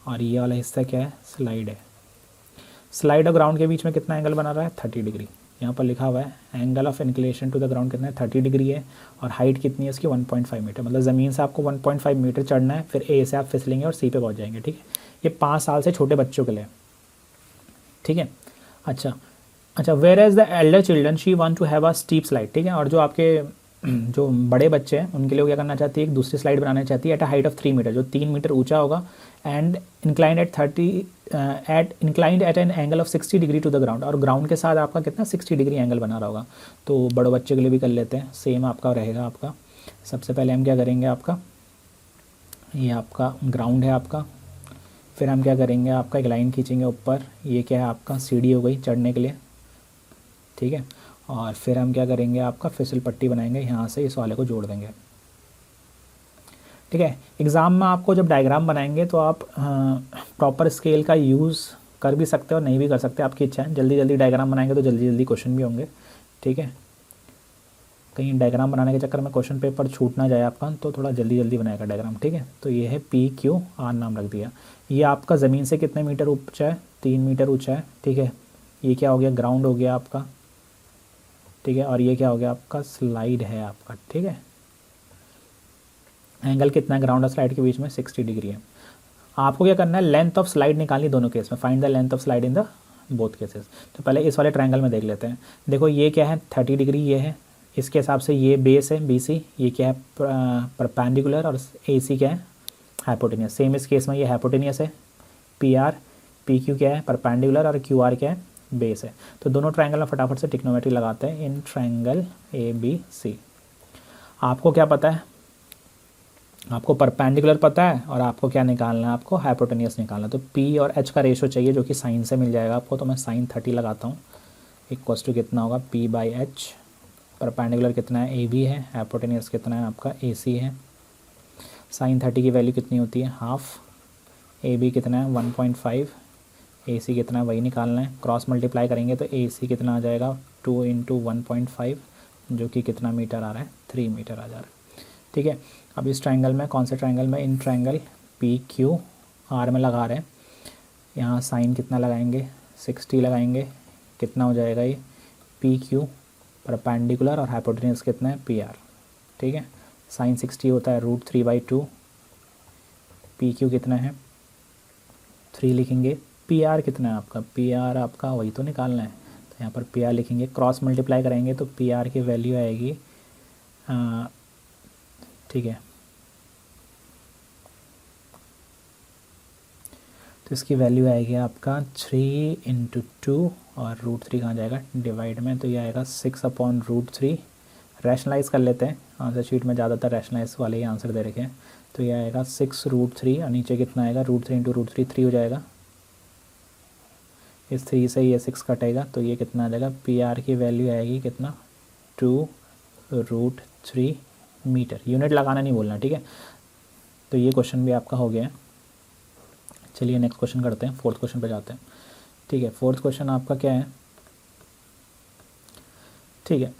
और ये वाला हिस्सा क्या है, स्लाइड है। स्लाइड और ग्राउंड के बीच में कितना एंगल बना रहा है, 30 डिग्री। यहाँ पर लिखा हुआ है angle of inclination to the ground कितना है, 30 डिग्री है, और हाइट कितनी है इसकी 1.5 मीटर। मतलब ज़मीन से आपको 1.5 मीटर चढ़ना है, फिर A से आप फिसलेंगे और C पे पहुँच जाएंगे। ठीक है, ये 5 साल से छोटे बच्चों के लिए। ठीक है, अच्छा whereas the elder children she want to have a steep slide. ठीक है, और जो आपके जो बड़े बच्चे हैं उनके लिए क्या करना चाहती है, एक दूसरी स्लाइड बनाना चाहती है at a height of 3 metre, जो 3 मीटर ऊंचा होगा, and inclined at an angle of 60 degree to the ground, और ग्राउंड के साथ आपका कितना 60 डिग्री एंगल बना रहा होगा। तो बड़े बच्चे के लिए भी कर लेते हैं, सेम आपका रहेगा। आपका सबसे पहले हम क्या करेंगे, आपका ये आपका ग्राउंड है आपका, फिर हम क्या करेंगे, आपका एक लाइन खींचेंगे ऊपर, ये क्या है आपका सीढ़ी हो गई चढ़ने के लिए। ठीक है, और फिर हम क्या करेंगे, आपका फिसल पट्टी बनाएंगे, यहाँ से इस वाले को जोड़ देंगे। ठीक है, एग्ज़ाम में आपको जब डायग्राम बनाएंगे तो आप प्रॉपर स्केल का यूज़ कर भी सकते हो और नहीं भी कर सकते, आपकी इच्छा है। जल्दी जल्दी डायग्राम बनाएंगे तो जल्दी जल्दी क्वेश्चन भी होंगे। ठीक है, कहीं डायग्राम बनाने के चक्कर में क्वेश्चन पेपर छूट ना जाए आपका, तो थोड़ा जल्दी जल्दी बनाएगा डायग्राम। ठीक है, तो ये है PQR नाम रख दिया। ये आपका ज़मीन से कितने मीटर ऊंचा है, 3 मीटर ऊंचा है। ठीक है, ये क्या हो गया, ग्राउंड हो गया आपका। ठीक है, और ये क्या हो गया आपका, स्लाइड है आपका। ठीक है, एंगल कितना है ग्राउंड और स्लाइड के बीच में, 60 डिग्री है। आपको क्या करना है, लेंथ ऑफ स्लाइड निकालनी दोनों केस में, find the length of slide in the both cases. तो पहले इस वाले ट्रायंगल में देख लेते हैं। देखो ये क्या है, 30 डिग्री ये है, इसके हिसाब से ये बेस है BC, ये क्या है परपेंडिकुलर, और AC क्या है हाइपोटेनियस। सेम इस केस में ये हाइपोटेनियस है PR, PQ क्या है परपेंडिकुलर, और QR क्या है बेस है। तो दोनों ट्रायंगल में फटाफट से टिक्नोमेट्री लगाते हैं इन ट्रायंगल ABC। आपको क्या पता है, आपको परपेंडिकुलर पता है, और आपको क्या निकालना है, आपको हाइपोटेनियस निकालना है। तो P और H का रेशो चाहिए जो कि साइन से मिल जाएगा आपको, तो मैं साइन 30 लगाता हूँ, इक्वल्स टू कितना होगा P/H। परपेंडिकुलर कितना है AB है, हाइपोटेनियस कितना है आपका AC है। साइन 30 की वैल्यू कितनी होती है, हाफ। AB कितना है 1.5, AC कितना है वही निकालना है। क्रॉस मल्टीप्लाई करेंगे तो AC कितना आ जाएगा 2 × 1.5, जो कि कितना मीटर आ रहा है, 3 मीटर आ जा रहा है। ठीक है, अब इस ट्रायंगल में, कौन से ट्रायंगल में, इन ट्रायंगल PQR में लगा रहे हैं। यहाँ साइन कितना लगाएंगे, 60 लगाएंगे, कितना हो जाएगा ये PQ परपेंडिकुलर, और हाइपोटेनियस कितना है PR। ठीक है, साइन 60 होता है √3/2, PQ कितना है 3 लिखेंगे, PR कितना है आपका, PR आपका वही तो निकालना है, तो यहाँ पर पी आर लिखेंगे, क्रॉस मल्टीप्लाई करेंगे तो पी आर की वैल्यू आएगी, ठीक है, तो इसकी वैल्यू आएगी आपका 3 × 2 और √3 कहाँ जाएगा डिवाइड में, तो ये आएगा 6/√3। रैशनलाइज़ कर लेते हैं, आंसर शीट में ज़्यादातर रैशनलाइज वाले ही आंसर दे रखे हैं, तो ये आएगा 6√3 और नीचे कितना आएगा √3 × √3 3 हो जाएगा, इस 3 से ये 6 कटेगा तो ये कितना आ जाएगा, पी आर की वैल्यू आएगी कितना 2√3 मीटर। यूनिट लगाना नहीं बोलना, ठीक है। तो ये क्वेश्चन भी आपका हो गया है। चलिए नेक्स्ट क्वेश्चन करते हैं, फोर्थ क्वेश्चन पे जाते हैं, ठीक है। फोर्थ क्वेश्चन आपका क्या है, ठीक है।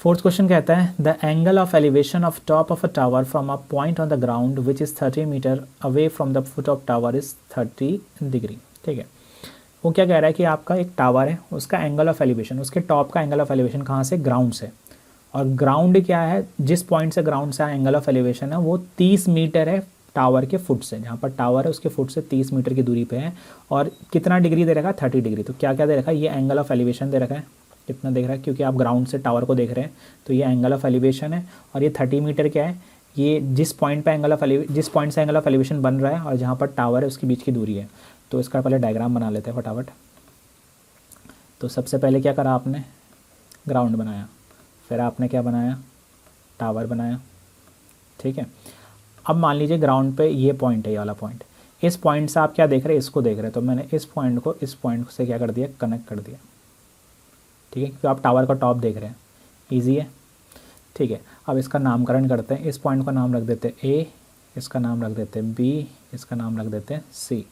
फोर्थ क्वेश्चन कहता है the angle of elevation of top of a tower from a point on the ground which is 30 metre away from the foot of tower is 30 degree, ठीक है। वो क्या कह रहा है कि आपका एक टावर है, उसका एंगल ऑफ एलिवेशन, उसके टॉप का एंगल ऑफ एलिवेशन कहाँ से, ग्राउंड से, और ग्राउंड क्या है, जिस पॉइंट से ग्राउंड से एंगल ऑफ एलिवेशन है वो 30 मीटर है टावर के फुट से, जहाँ पर टावर है उसके फुट से 30 मीटर की दूरी पे है, और कितना डिग्री दे रखा है 30 डिग्री। तो क्या क्या दे रखा है, ये एंगल ऑफ एलिवेशन दे रखा है, कितना देख रहा है, क्योंकि आप ग्राउंड से टावर को देख रहे हैं तो ये एंगल ऑफ एलिवेशन है, और ये 30 मीटर क्या है, ये जिस पॉइंट पे जिस पॉइंट से एंगल ऑफ एलिवेशन बन रहा है और जहाँ पर टावर है उसके बीच की दूरी है। तो इसका पहले डायग्राम बना लेते हैं फटाफट। तो सबसे पहले क्या करा आपने, ग्राउंड बनाया, फिर आपने क्या बनाया, टावर बनाया, ठीक है। अब मान लीजिए ग्राउंड पे ये पॉइंट है, ये वाला पॉइंट, इस पॉइंट से आप क्या देख रहे हैं, इसको देख रहे हैं, तो मैंने इस पॉइंट को इस पॉइंट से क्या कर दिया, कनेक्ट कर दिया, ठीक है, क्योंकि आप टावर का टॉप देख रहे हैं, ईजी है, ठीक है। अब इसका नामकरण करते हैं, इस पॉइंट का नाम रख देते हैं ए, इसका नाम रख देते हैं बी, इसका नाम रख देते हैं सी,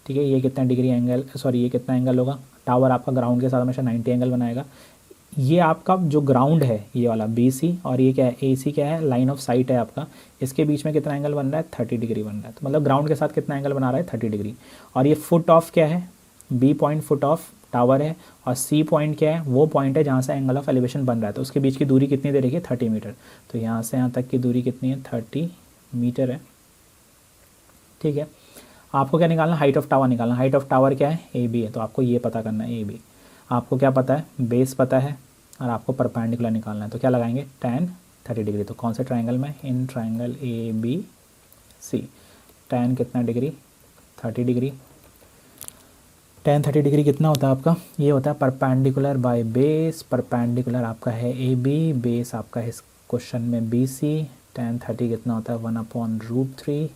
ठीक है। ये कितना डिग्री एंगल, सॉरी ये कितना एंगल होगा, टावर आपका ग्राउंड के साथ हमेशा 90 एंगल बनाएगा। ये आपका जो ग्राउंड है ये वाला बी सी, और ये क्या है ए सी, क्या है लाइन ऑफ साइट है आपका, इसके बीच में कितना एंगल बन रहा है 30 डिग्री बन रहा है, तो मतलब ग्राउंड के साथ कितना एंगल बना रहा है 30 डिग्री। और ये फुट ऑफ क्या है, B point foot of tower है, और सी पॉइंट क्या है, वो पॉइंट है जहाँ से एंगल ऑफ एलिवेशन बन रहा है, तो उसके बीच की दूरी कितनी दे रही है 30 मीटर। तो यहाँ से यहाँ तक की दूरी कितनी है 30 मीटर है, ठीक है। आपको क्या निकालना, हाइट ऑफ टावर निकालना, हाइट ऑफ टावर क्या है ए बी है, तो आपको ये पता करना है ए बी। आपको क्या पता है, बेस पता है, और आपको परपेंडिकुलर निकालना है, तो क्या लगाएंगे tan 30 डिग्री। तो कौन से ट्रायंगल में, in triangle A B C, tan कितना डिग्री 30 डिग्री, tan 30 डिग्री कितना होता है आपका, ये होता है परपेंडिकुलर बाय बेस, परपेंडिकुलर आपका है ए बी, बेस आपका है इस क्वेश्चन में बी सी, tan 30 कितना होता है 1/√3,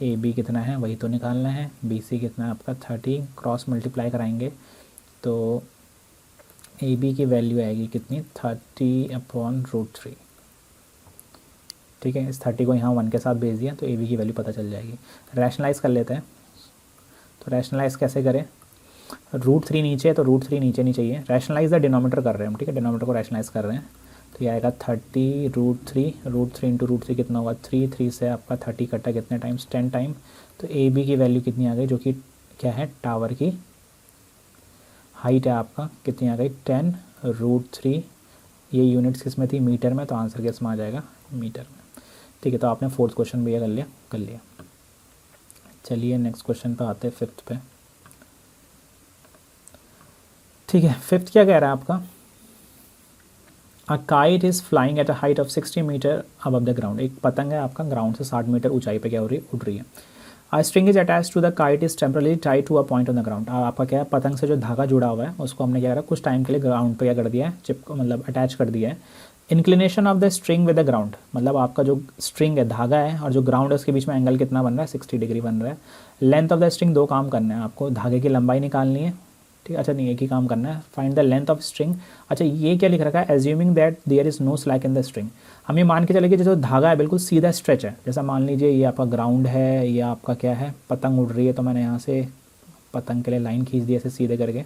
ए बी कितना है वही तो निकालना है, बी सी कितना है आपका 30, क्रॉस मल्टीप्लाई कराएंगे तो ए बी की वैल्यू आएगी कितनी 30/√3, ठीक है। इस 30 को यहाँ 1 के साथ भेज दिया तो ए बी की वैल्यू पता चल जाएगी। रैशनलाइज कर लेते हैं, तो रैशनलाइज कैसे करें, √3 नीचे है तो √3 नीचे नहीं चाहिए, रैशनलाइज द डिनोमीटर कर रहे हैं हम, ठीक है, डिनोमीटर को रैशनलाइज कर रहे हैं, तो ये आएगा 30√3, √3 × √3 कितना होगा 3 से आपका 30 कटा कितने टाइम्स 10 टाइम, तो ए बी की वैल्यू कितनी आ गई, जो कि क्या है टावर की हाइट है आपका, कितनी आ गई 10√3, ये यूनिट्स किस में थी मीटर में, तो आंसर किस में आ जाएगा मीटर में, ठीक है। तो आपने फोर्थ क्वेश्चन भी ये कर लिया। चलिए नेक्स्ट क्वेश्चन पे आते हैं, फिफ्थ पे, ठीक है। फिफ्थ क्या कह रहा है आपका, a kite is flying at a height of 60 metre above the ground, एक पतंग है आपका ग्राउंड से 60 मीटर ऊंचाई पे क्या हो रही है, उड़ रही है। A string is attach to the kite is temporarily tied to a point on the ground, आपका क्या है पतंग से जो धागा जुड़ा हुआ है उसको हमने क्या करा कुछ टाइम के लिए ग्राउंड पे क्या कर दिया है, मतलब अटैच कर दिया है। Inclination of the string with the ground, मतलब आपका जो स्ट्रिंग है धागा है और जो ग्राउंड है उसके बीच में एंगल कितना बन रहा है 60 डिग्री बन रहा है। लेंथ ऑफ द स्ट्रिंग, दो काम करना है आपको, धागे की लंबाई निकालनी है, ठीक है, अच्छा नहीं एक ही काम करना है, find the length of string. अच्छा ये क्या लिख रखा है, assuming that there is no slack in the string, हम ये मान के चले कि जो धागा है बिल्कुल सीधा स्ट्रेच है, जैसा मान लीजिए ये आपका ग्राउंड है, ये आपका क्या है पतंग उड़ रही है, तो मैंने यहाँ से पतंग के लिए लाइन खींच दी ऐसे सीधे करके,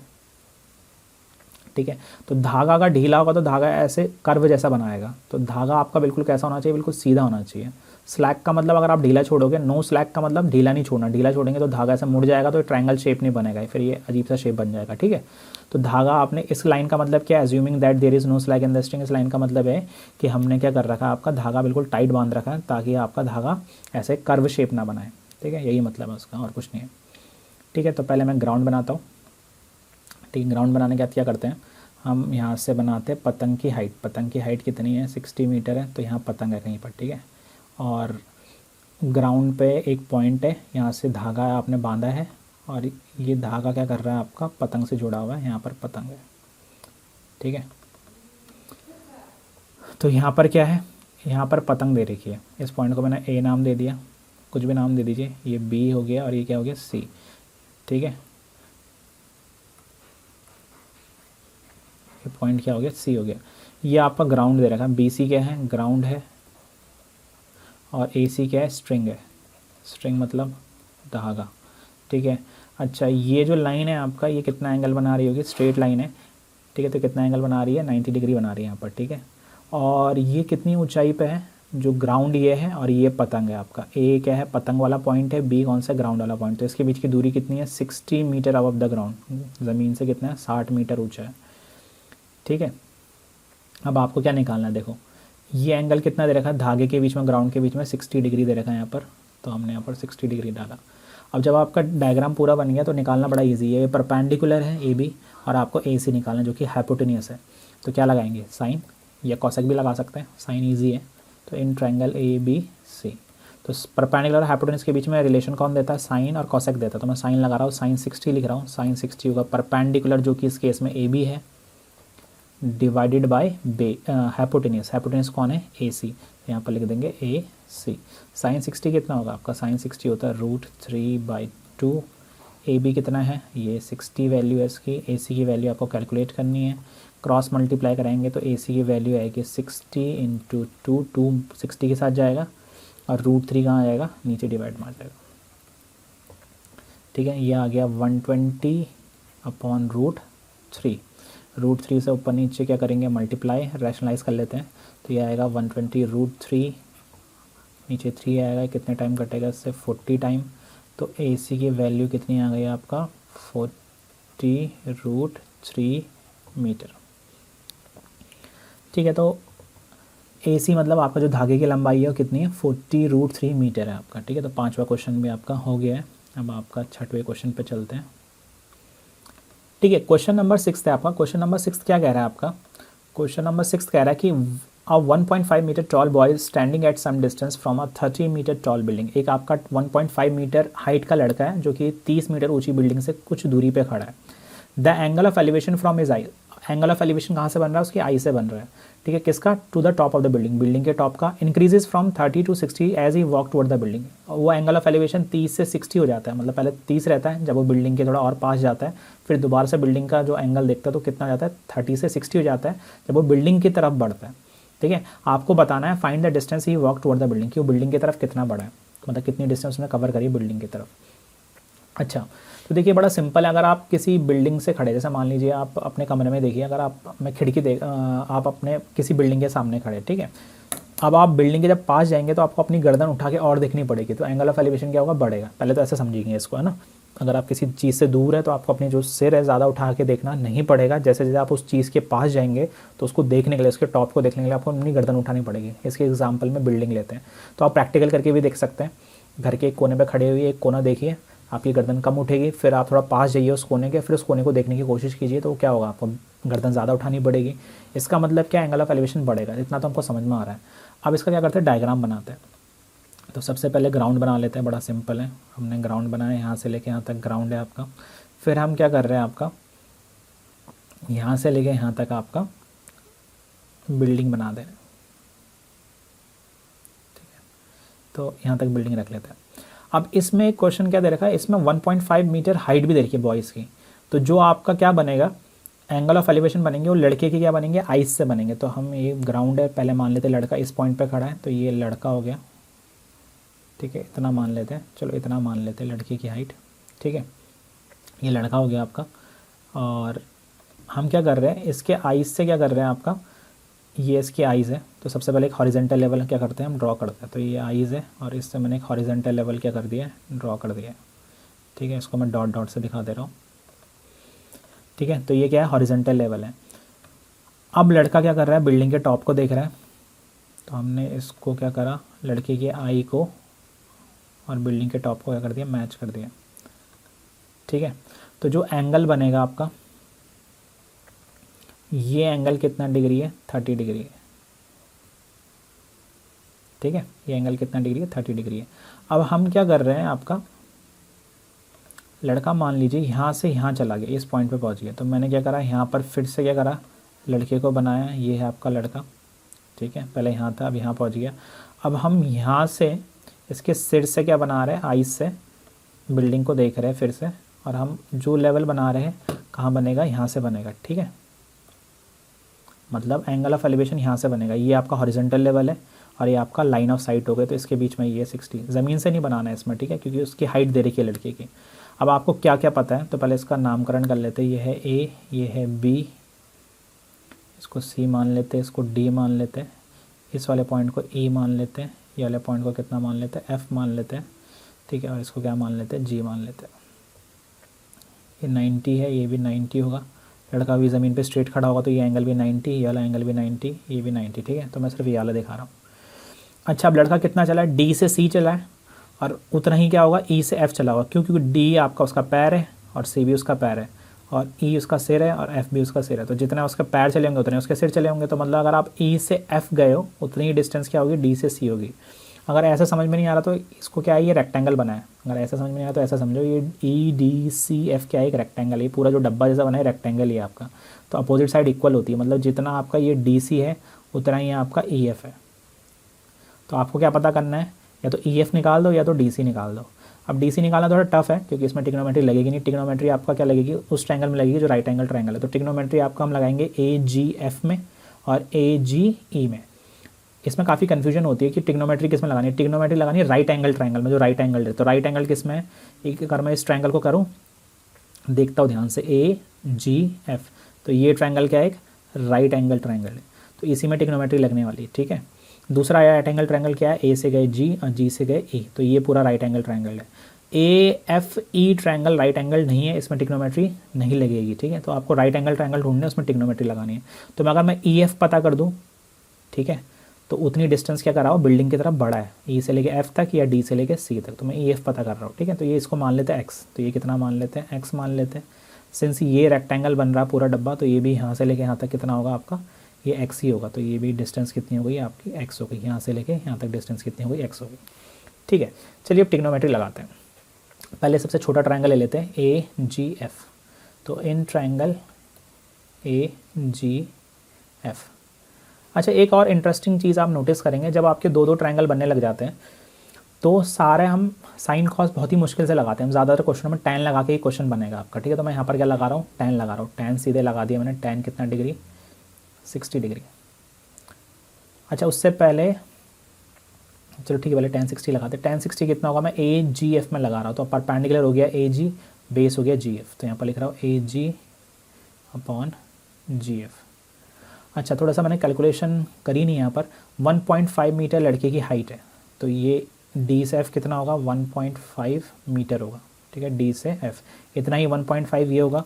ठीक है। तो धागा अगर ढीला होगा तो धागा ऐसे कर्व जैसा बनाएगा, तो धागा आपका बिल्कुल कैसा होना चाहिए, बिल्कुल सीधा होना चाहिए। स्लैक का मतलब अगर आप ढीला छोड़ोगे, नो स्लैक का मतलब ढीला नहीं छोड़ना, ढीला छोड़ेंगे तो धागा ऐसा मुड़ जाएगा तो ट्रायंगल शेप नहीं बनेगा, फिर ये अजीब सा शेप बन जाएगा, ठीक है। तो धागा आपने इस लाइन का मतलब क्या है, assuming that there is no slack in the string, इस लाइन का मतलब है कि हमने क्या कर रखा है, आपका धागा बिल्कुल टाइट बांध रखा है ताकि आपका धागा ऐसे कर्व शेप ना बनाए, ठीक है, यही मतलब है उसका और कुछ नहीं है, ठीक है। तो पहले मैं ग्राउंड बनाता हूँ, ठीक है। ग्राउंड बनाने के बाद क्या करते हैं, हम यहाँ से बनाते हैं पतंग की हाइट। पतंग की हाइट कितनी है, 60 मीटर है, तो यहाँ पतंग है कहीं पर, ठीक है। और ग्राउंड पे एक पॉइंट है, यहाँ से धागा आपने बांधा है और ये धागा क्या कर रहा है आपका, पतंग से जुड़ा हुआ है, यहाँ पर पतंग है, ठीक है। तो यहाँ पर क्या है, यहाँ पर पतंग दे रखी है, इस पॉइंट को मैंने ए नाम दे दिया, कुछ भी नाम दे दीजिए, ये बी हो गया और ये क्या हो गया, सी, ठीक है। ये पॉइंट क्या हो गया, सी हो गया। ये आपका ग्राउंड दे रखा है, बी सी क्या है, ग्राउंड है, और ए सी क्या है, स्ट्रिंग है। स्ट्रिंग मतलब धागा, ठीक है। अच्छा, ये जो लाइन है आपका, ये कितना एंगल बना रही होगी, स्ट्रेट लाइन है, ठीक है। तो कितना एंगल बना रही है, 90 डिग्री बना रही है यहाँ पर, ठीक है। और ये कितनी ऊंचाई पे है, जो ग्राउंड ये है और ये पतंग है आपका। ए क्या है, पतंग वाला पॉइंट है, बी कौन सा, ग्राउंड वाला पॉइंट। तो इसके बीच की दूरी कितनी है, 60 मीटर अबव द ग्राउंड, ज़मीन से कितना है, 60 मीटर ऊँचा है, ठीक है। अब आपको क्या निकालना है, देखो ये एंगल कितना दे रखा है, धागे के बीच में ग्राउंड के बीच में 60 डिग्री दे रखा है यहाँ पर, तो हमने यहाँ पर 60 डिग्री डाला। अब जब आपका डायग्राम पूरा बन गया तो निकालना बड़ा इजी है। ये परपेंडिकुलर है ए बी, और आपको ए सी निकालना जो कि हाइपोटेनियस है। तो क्या लगाएंगे, साइन या कॉसेक भी लगा सकते हैं, साइन ईजी है। तो इन ट्रायंगल ए बी सी, तो परपेंडिकुलर और हाइपोटेनियस के बीच में रिलेशन कौन देता है, साइन और कॉसेक देता है। तो मैं साइन लगा रहा हूँ, साइन 60 लिख रहा हूँ, साइन 60 होगा परपेंडिकुलर जो कि इस केस में ए बी है, डिवाइडेड बाय हाइपोटेनियस। हाइपोटेनियस कौन है, ए सी, यहाँ पर लिख देंगे ए सी। साइन 60 कितना होगा आपका, साइन 60 होता है √3/2। ए बी कितना है, ये 60 वैल्यू है इसकी, ए सी की वैल्यू आपको कैलकुलेट करनी है, क्रॉस मल्टीप्लाई कराएंगे तो ए सी की वैल्यू आएगी 60 × 2, 2 60 के साथ जाएगा और √3 कहाँ जाएगा, नीचे डिवाइड मार जाएगा, ठीक है। ये आ गया 120/√3। √3 से ऊपर नीचे क्या करेंगे, मल्टीप्लाई, रैशनलाइज कर लेते हैं। तो ये आएगा 120√3, नीचे 3 आएगा, कितने टाइम कटेगा इससे, 40 टाइम। तो ए सी की वैल्यू कितनी आ गई आपका, 40√3 मीटर, ठीक है। तो ए सी मतलब आपका जो धागे की लंबाई है वो कितनी है, 40√3 मीटर है आपका, ठीक है। तो 5वां क्वेश्चन भी आपका हो गया है। अब आपका 6वें क्वेश्चन पे चलते हैं, ठीक है। क्वेश्चन नंबर 6 है आपका। क्वेश्चन नंबर 6 क्या कह रहा है आपका, क्वेश्चन नंबर 6 कह रहा है कि a 1.5 metre tall boy standing at some distance from a 30 metre tall building. एक आपका 1.5 मीटर हाइट का लड़का है जो कि 30 मीटर ऊंची बिल्डिंग से कुछ दूरी पे खड़ा है। The angle of elevation from his I, angle of elevation कहाँ से बन रहा है, उसकी आई से बन रहा है, ठीक है। किसका, to the top of the building, building के टॉप का। Increases from 30 to 60 as he walk toward the building. वो एंगल ऑफ एलिवेशन 30 से 60 हो जाता है, मतलब पहले 30 रहता है, जब वो बिल्डिंग के थोड़ा और पास जाता है फिर दोबारा से बिल्डिंग का जो एंगल देखता है तो कितना हो जाता है, 30 से 60 हो जाता है जब वो बिल्डिंग की तरफ बढ़ता है, ठीक है। आपको बताना है find the distance he walk toward the building, कि वो बिल्डिंग की तरफ कितना बढ़ा है, मतलब कितनी डिस्टेंस उसने कवर करी बिल्डिंग की तरफ। अच्छा, तो देखिए बड़ा सिंपल है। अगर आप किसी बिल्डिंग से खड़े, जैसे मान लीजिए आप अपने कमरे में देखिए, अगर आप, मैं खिड़की देख, आप अपने किसी बिल्डिंग के सामने खड़े, ठीक है। अब आप बिल्डिंग के जब पास जाएंगे तो आपको अपनी गर्दन उठा के और देखनी पड़ेगी, तो एंगल ऑफ एलिवेशन क्या होगा, बढ़ेगा। पहले तो ऐसे समझिए इसको, है ना। अगर आप किसी चीज़ से दूर है तो आपको अपनी जो सिर है ज़्यादा उठा के देखना नहीं पड़ेगा, जैसे जैसे आप उस चीज़ के पास जाएंगे तो उसको देखने के लिए, उसके टॉप को देखने के लिए आपको अपनी गर्दन उठानी पड़ेगी। इसके एग्जाम्पल में बिल्डिंग लेते हैं, तो आप प्रैक्टिकल करके भी देख सकते हैं। घर के एक कोने पर खड़े हुए एक कोना देखिए, आपकी गर्दन कम उठेगी, फिर आप थोड़ा पास जाइए उस कोने के, फिर उस कोने को देखने की कोशिश कीजिए, तो क्या होगा, आपको गर्दन ज़्यादा उठानी पड़ेगी। इसका मतलब क्या, एंगल ऑफ एलिवेशन बढ़ेगा। इतना तो हमको समझ में आ रहा है। अब इसका क्या करते हैं, डायग्राम बनाते हैं। तो सबसे पहले ग्राउंड बना लेते हैं, बड़ा सिंपल है। हमने ग्राउंड बनाया, यहाँ से लेके यहाँ तक ग्राउंड है आपका। फिर हम क्या कर रहे हैं, आपका यहाँ से लेके यहाँ तक आपका बिल्डिंग बना दे रहे हैं, ठीक है। तो यहाँ तक बिल्डिंग रख लेते हैं। अब इसमें एक क्वेश्चन क्या दे रखा है, इसमें 1.5 मीटर हाइट भी दे रखी है बॉयज़ की। तो जो आपका क्या बनेगा, एंगल ऑफ एलिवेशन बनेंगे, वो लड़के के क्या बनेंगे, आइस से बनेंगे। तो हम, ये ग्राउंड है, पहले मान लेते हैं लड़का इस पॉइंट पे खड़ा है, तो ये लड़का हो गया, ठीक है। इतना मान लेते हैं, चलो इतना मान लेते हैं लड़के की हाइट, ठीक है। ये लड़का हो गया आपका। और हम क्या कर रहे हैं, इसके आइस से क्या कर रहे हैं आपका, ये इसकी आइज़ है। तो सबसे पहले एक हॉरिजेंटल लेवल क्या करते हैं, हम ड्रॉ करते हैं। तो ये आइज़ है और इससे मैंने एक हॉरिजेंटल लेवल क्या कर दिया, ड्रॉ कर दिया, ठीक है। इसको मैं डॉट डॉट से दिखा दे रहा हूँ, ठीक है। तो ये क्या है, हॉरिजेंटल लेवल है। अब लड़का क्या कर रहा है, बिल्डिंग के टॉप को देख रहा है। तो हमने इसको क्या करा, लड़के की आई को और बिल्डिंग के टॉप को क्या कर दिया, मैच कर दिया, ठीक है। तो जो एंगल बनेगा आपका, ये एंगल कितना डिग्री है, 30 डिग्री है, ठीक है। ये एंगल कितना डिग्री है, 30 डिग्री है। अब हम क्या कर रहे हैं, आपका लड़का मान लीजिए यहाँ से यहाँ चला गया, इस पॉइंट पे पहुँच गया, तो मैंने क्या करा, यहाँ पर फिर से क्या करा, लड़के को बनाया, ये है आपका लड़का, ठीक है। पहले यहाँ था, अब यहाँ पहुँच गया। अब हम यहाँ से इसके सिर से क्या बना रहे हैं, आइस से बिल्डिंग को देख रहे हैं फिर से, और हम जो लेवल बना रहे हैं कहाँ बनेगा, यहाँ से बनेगा, ठीक है। मतलब एंगल ऑफ एलिवेशन यहाँ से बनेगा। ये आपका हॉरिजॉन्टल लेवल है और ये आपका लाइन ऑफ साइट हो गया, तो इसके बीच में ये 60, ज़मीन से नहीं बनाना है इसमें, ठीक है, क्योंकि उसकी हाइट दे रखी है लड़के की। अब आपको क्या क्या पता है, तो पहले इसका नामकरण कर लेते हैं। ये है ए, ये है बी, इसको सी मान लेते हैं, इसको डी मान लेते हैं, इस वाले पॉइंट को ई मान लेते हैं, ये वाले पॉइंट को कितना मान लेते हैं, एफ मान लेते हैं, ठीक है, और इसको क्या मान लेते हैं, जी मान लेते हैं। ये 90 है, ये भी 90 होगा। लड़का भी ज़मीन पे स्ट्रेट खड़ा होगा तो ये एंगल भी 90, ये वाला एंगल भी 90, ये भी 90, ठीक है। तो मैं सिर्फ ये वाला दिखा रहा हूँ। अच्छा, अब लड़का कितना चला है, डी से सी चला है, और उतना ही क्या होगा, ई से एफ चला होगा, क्योंकि डी आपका उसका पैर है और सी भी उसका पैर है, और ई उसका सिर है और एफ भी उसका सिर है। तो जितना उसका पैर चले होंगे उतने उसके सिर चले होंगे। तो मतलब अगर आप ई से एफ गए हो उतनी ही डिस्टेंस क्या होगी, डी से सी होगी। अगर ऐसा समझ में नहीं आ रहा तो इसको क्या है, ये रेक्टेंगल बना है। अगर ऐसा समझ में नहीं आ रहा तो ऐसा समझो, ये ई डी सी एफ क्या है, एक रेक्टेंगल है। पूरा जो डब्बा जैसा बना है रेक्टेंगल ही है आपका। तो अपोजिट साइड इक्वल होती है, मतलब जितना आपका ये डी सी है उतना ही आपका ई एफ है। तो आपको क्या पता करना है, या तो ई एफ निकाल दो या तो डी सी निकाल दो। अब डी सी निकालना थोड़ा टफ है क्योंकि इसमें टिग्नोमेट्री लगेगी नहीं। टिग्नोमेट्री आपका क्या लगेगी, उस ट्रायंगल में लगेगी जो राइट एंगल ट्रायंगल है। तो टिग्नोमेट्री आपका हम लगाएंगे ए जी एफ में और ए जी ई में। इसमें काफ़ी कन्फ्यूजन होती है कि टिग्नोमेट्री किस में लगानी है। टिग्नोमेट्री लगानी है राइट एंगल ट्रायंगल में, जो राइट एंगल है। तो राइट एंगल किस में है, एक अगर मैं इस ट्रायंगल को करूँ, देखता हूँ ध्यान से, ए जी एफ, तो ये ट्रायंगल क्या है, एक राइट एंगल ट्रायंगल है। तो इसी में टिग्नोमेट्री लगने वाली है, ठीक है। दूसरा राइट एंगल ट्रायंगल क्या है, ए से गए जी और जी से गए ई, तो ये पूरा राइट एंगल ट्रायंगल है। A F E triangle right angle नहीं है, इसमें टिग्नोमेट्री नहीं लगेगी, ठीक है। तो आपको राइट एंगल ट्रायंगल ढूंढना है, उसमें टिग्नोमेट्री लगानी है। तो अगर मैं ई एफ पता कर दूँ, ठीक है, तो उतनी डिस्टेंस क्या कर रहा हूँ, बिल्डिंग की तरफ बड़ा है, ई से लेके एफ तक या डी से लेके सी तक। तो मैं ई एफ पता कर रहा हूँ, ठीक है। तो ये इसको मान लेते हैं एक्स, तो ये कितना मान लेते हैं, एक्स मान लेते हैं। सिंस ये रेक्टेंगल बन रहा है पूरा डब्बा, तो ये भी यहाँ से लेके यहाँ तक कितना होगा आपका, ये एक्स ही होगा। तो ये भी डिस्टेंस कितनी हो गई आपकी, एक्स हो गई। यहाँ से लेके यहाँ तक डिस्टेंस कितनी हो गई, एक्स हो गई, ठीक है। चलिए अब टिग्नोमेट्री लगाते हैं। पहले सबसे छोटा ट्रायंगल ले लेते हैं, ए जी एफ। तो इन ट्रायंगल ए जी एफ। अच्छा, एक और इंटरेस्टिंग चीज़ आप नोटिस करेंगे, जब आपके दो दो ट्रायंगल बनने लग जाते हैं तो सारे हम साइन कॉस बहुत ही मुश्किल से लगाते हैं। हम ज़्यादातर क्वेश्चन में टैन लगा के ही क्वेश्चन बनेगा आपका, ठीक है। तो मैं यहाँ पर क्या लगा रहा हूँ, टैन लगा रहा हूँ। टैन सीधे लगा दिया मैंने। टैन कितना डिग्री, 60 डिग्री। अच्छा, उससे पहले चलो ठीक है, पहले टैन 60 लगाते हैं। टैन 60 कितना होगा, मैं ए जी एफ में लगा रहा हूँ। तो परपेंडिकुलर हो गया ए जी, बेस हो गया जी एफ। तो यहाँ पर लिख रहा हूँ ए जी अपॉन जी एफ। अच्छा, थोड़ा सा मैंने कैलकुलेशन करी नहीं यहाँ पर। 1.5 मीटर लड़के की हाइट है, तो ये डी से एफ कितना होगा, 1.5 मीटर होगा, ठीक है। डी से एफ इतना ही 1.5 ये होगा,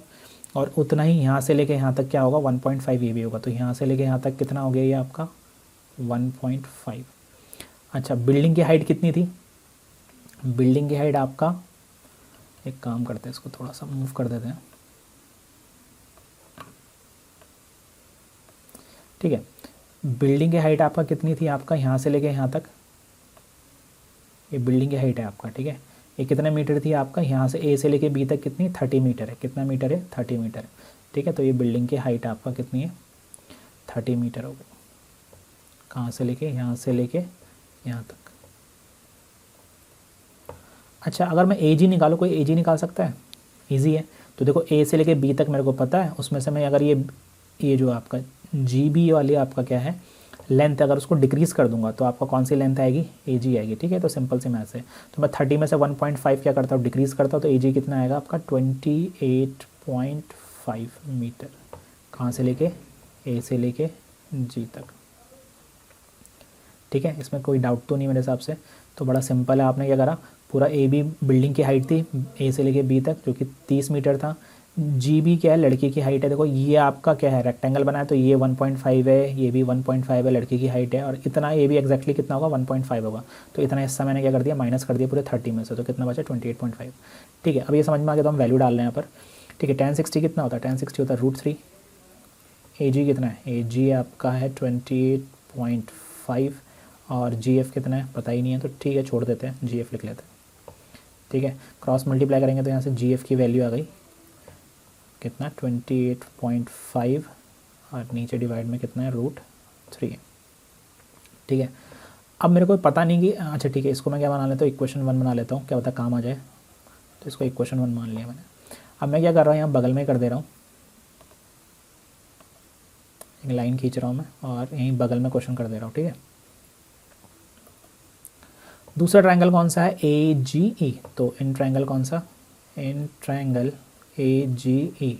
और उतना ही यहाँ से लेके यहाँ तक क्या होगा, 1.5 ये भी होगा। तो यहाँ से लेके यहाँ तक कितना हो गया ये आपका, 1.5। अच्छा, बिल्डिंग की हाइट कितनी थी, बिल्डिंग की हाइट आपका, एक काम करते हैं, इसको थोड़ा सा मूव कर देते हैं, ठीक है। बिल्डिंग की हाइट आपका कितनी थी, आपका यहाँ से लेके यहाँ तक, ये बिल्डिंग की हाइट है आपका, ठीक है। ये कितने मीटर थी आपका, यहाँ से ए से लेके बी तक कितनी, 30 मीटर है। कितना मीटर है, 30 मीटर है, ठीक है। तो ये बिल्डिंग की हाइट आपका कितनी है, 30 मीटर हो गई। कहाँ से लेके, यहाँ से लेके यहाँ तक। अच्छा, अगर मैं ए जी निकालूँ, कोई ए जी निकाल सकता है, ईजी है। तो देखो, ए से लेके बी तक मेरे को पता है, उसमें से मैं अगर ये जो आपका जी बी वाली आपका क्या है लेंथ, अगर उसको डिक्रीज़ कर दूंगा तो आपका कौन सी लेंथ आएगी, ए जी आएगी, ठीक है। तो सिंपल सी मैथ है। तो मैं 30 में से 1.5 क्या करता हूँ, डिक्रीज़ करता हूँ, तो ए जी कितना आएगा आपका, 28.5 मीटर। कहाँ से लेके, ए से लेके जी तक, ठीक है। इसमें कोई डाउट तो नहीं मेरे हिसाब से। तो बड़ा सिंपल है। आपने क्या करा, पूरा ए बी बिल्डिंग की हाइट थी ए से लेके बी तक, जो कि 30 मीटर था। जी बी क्या है, लड़के की हाइट है। देखो, ये आपका क्या है, रेक्टेंगल बना है, तो ये 1.5 है, ये भी 1.5 है, लड़के की हाइट है। और इतना ये भी एक्जैक्टली कितना होगा, 1.5 होगा। तो इतना हिस्सा मैंने क्या कर दिया, माइनस कर दिया पूरे 30 में से। तो कितना बचा, 28.5, ठीक है। अब ये समझ में आ गया, तो हम वैल्यू डाल रहे हैं यहाँ पर, ठीक है। tan 60 कितना होता है, tan 60 होता है √3 ए जी कितना है, ए जी आपका है 28.5 और जी एफ कितना है पता ही नहीं है, तो ठीक है छोड़ देते हैं, जी एफ लिख लेते हैं। ठीक है, क्रॉस मल्टीप्लाई करेंगे तो यहाँ से जी एफ की वैल्यू आ गई कितना 28.5 और नीचे डिवाइड में कितना है √3। ठीक है, अब मेरे को पता नहीं कि अच्छा ठीक है इसको मैं क्या बना लेता हूँ, इक्वेशन 1 बना लेता हूँ, क्या पता काम आ जाए। तो इसको इक्वेशन 1 मान लिया मैंने। अब मैं क्या कर रहा हूँ, यहाँ बगल में कर दे रहा हूँ, एक लाइन खींच रहा हूँ मैं और यहीं बगल में क्वेश्चन कर दे रहा हूँ। ठीक है, दूसरा ट्रायंगल कौन सा है, ए जी ई। तो इन ट्रायंगल कौन सा, इन ट्रायंगल ए जी ई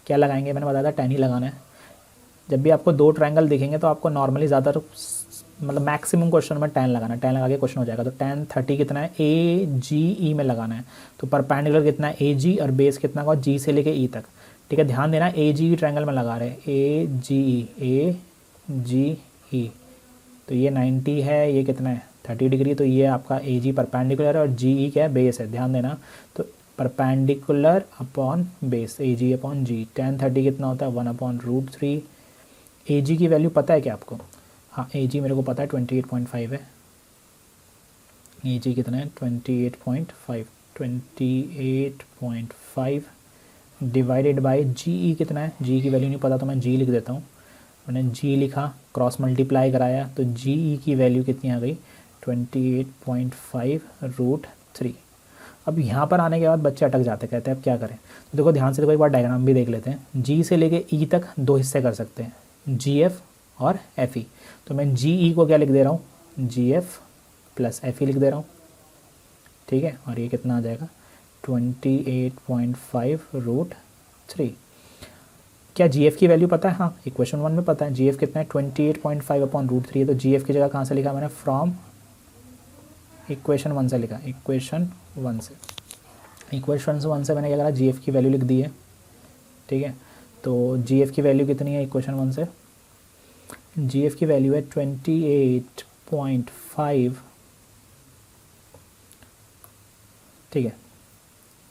क्या लगाएंगे, मैंने बताया था tan ही लगाना है। जब भी आपको दो ट्रायंगल दिखेंगे तो आपको नॉर्मली ज़्यादा मतलब मैक्सिमम क्वेश्चन में tan लगाना है, tan लगा के क्वेश्चन हो जाएगा। तो tan 30 कितना है, ए जी ई में लगाना है। तो परपेंडिकुलर कितना है, ए जी और बेस कितना होगा, जी से लेके ई तक। ठीक है, ध्यान देना ए जी ई ट्रायंगल में लगा रहे हैं, ए जी ई। तो ये 90 है, ये कितना है 30 डिग्री। तो ये आपका ए जी परपेंडिकुलर है और जी ई क्या है, बेस है, ध्यान देना। तो परपेंडिकुलर अपॉन बेस, ए जी अपॉन जी। tan 30 कितना होता है 1/√3। ए जी की वैल्यू पता है क्या आपको, हाँ ए जी मेरे को पता है 28.5 है। ए जी कितना है 28.5 डिवाइडेड बाय जी ई कितना है, जी की वैल्यू नहीं पता तो मैं जी लिख देता हूँ। मैंने जी लिखा, क्रॉस मल्टीप्लाई कराया तो जी ई की वैल्यू कितनी आ गई 28.5√3। अब यहाँ पर आने के बाद बच्चे अटक जाते, कहते हैं अब क्या करें। तो देखो ध्यान से, देखो एक बार डायग्राम भी देख लेते हैं। जी से लेके ई तक दो हिस्से कर सकते हैं, जी एफ और एफ ई। तो मैं जी ई को क्या लिख दे रहा हूँ, जी एफ प्लस एफ ई लिख दे रहा हूँ। ठीक है, और ये कितना आ जाएगा 28.5√3। क्या जी एफ की वैल्यू पता है, हाँ इक्वेशन 1 में पता है। जी एफ कितना है 28.5/√3 है। तो जी एफ की जगह कहाँ से लिखा मैंने, फ्रॉम इक्वेशन 1 से लिखा, इक्वेशन 1 से। इक्वेशन 1 से मैंने क्या करा, जी एफ की वैल्यू लिख दी है। ठीक है, तो जी एफ की वैल्यू कितनी है इक्वेशन 1 से, जी एफ की वैल्यू है 28.5। ठीक है,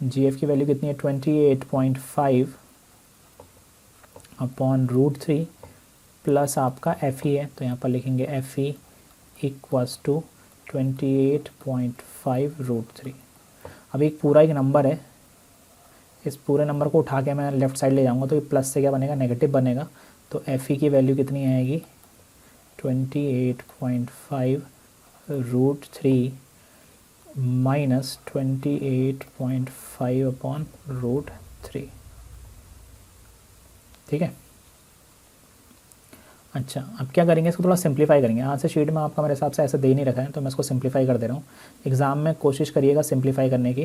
जी एफ की वैल्यू कितनी है 28.5/√3 प्लस आपका एफ ई है। तो यहाँ पर लिखेंगे एफ ई इक्वल्स टू 28.5√3। अब एक पूरा एक नंबर है, इस पूरे नंबर को उठा के मैं लेफ़्ट साइड ले जाऊंगा तो ये प्लस से क्या बनेगा, नेगेटिव बनेगा। तो एफ ई की वैल्यू कितनी आएगी 28.5√3 माइनस 28.5/√3। ठीक है, अच्छा अब क्या करेंगे, इसको थोड़ा सिंप्लीफाई करेंगे। आज से शीट में आपका मेरे हिसाब से ऐसे दे नहीं रखा है तो मैं इसको सिंप्लीफाई कर दे रहा हूँ। एग्ज़ाम में कोशिश करिएगा सिंप्लीफाई करने की।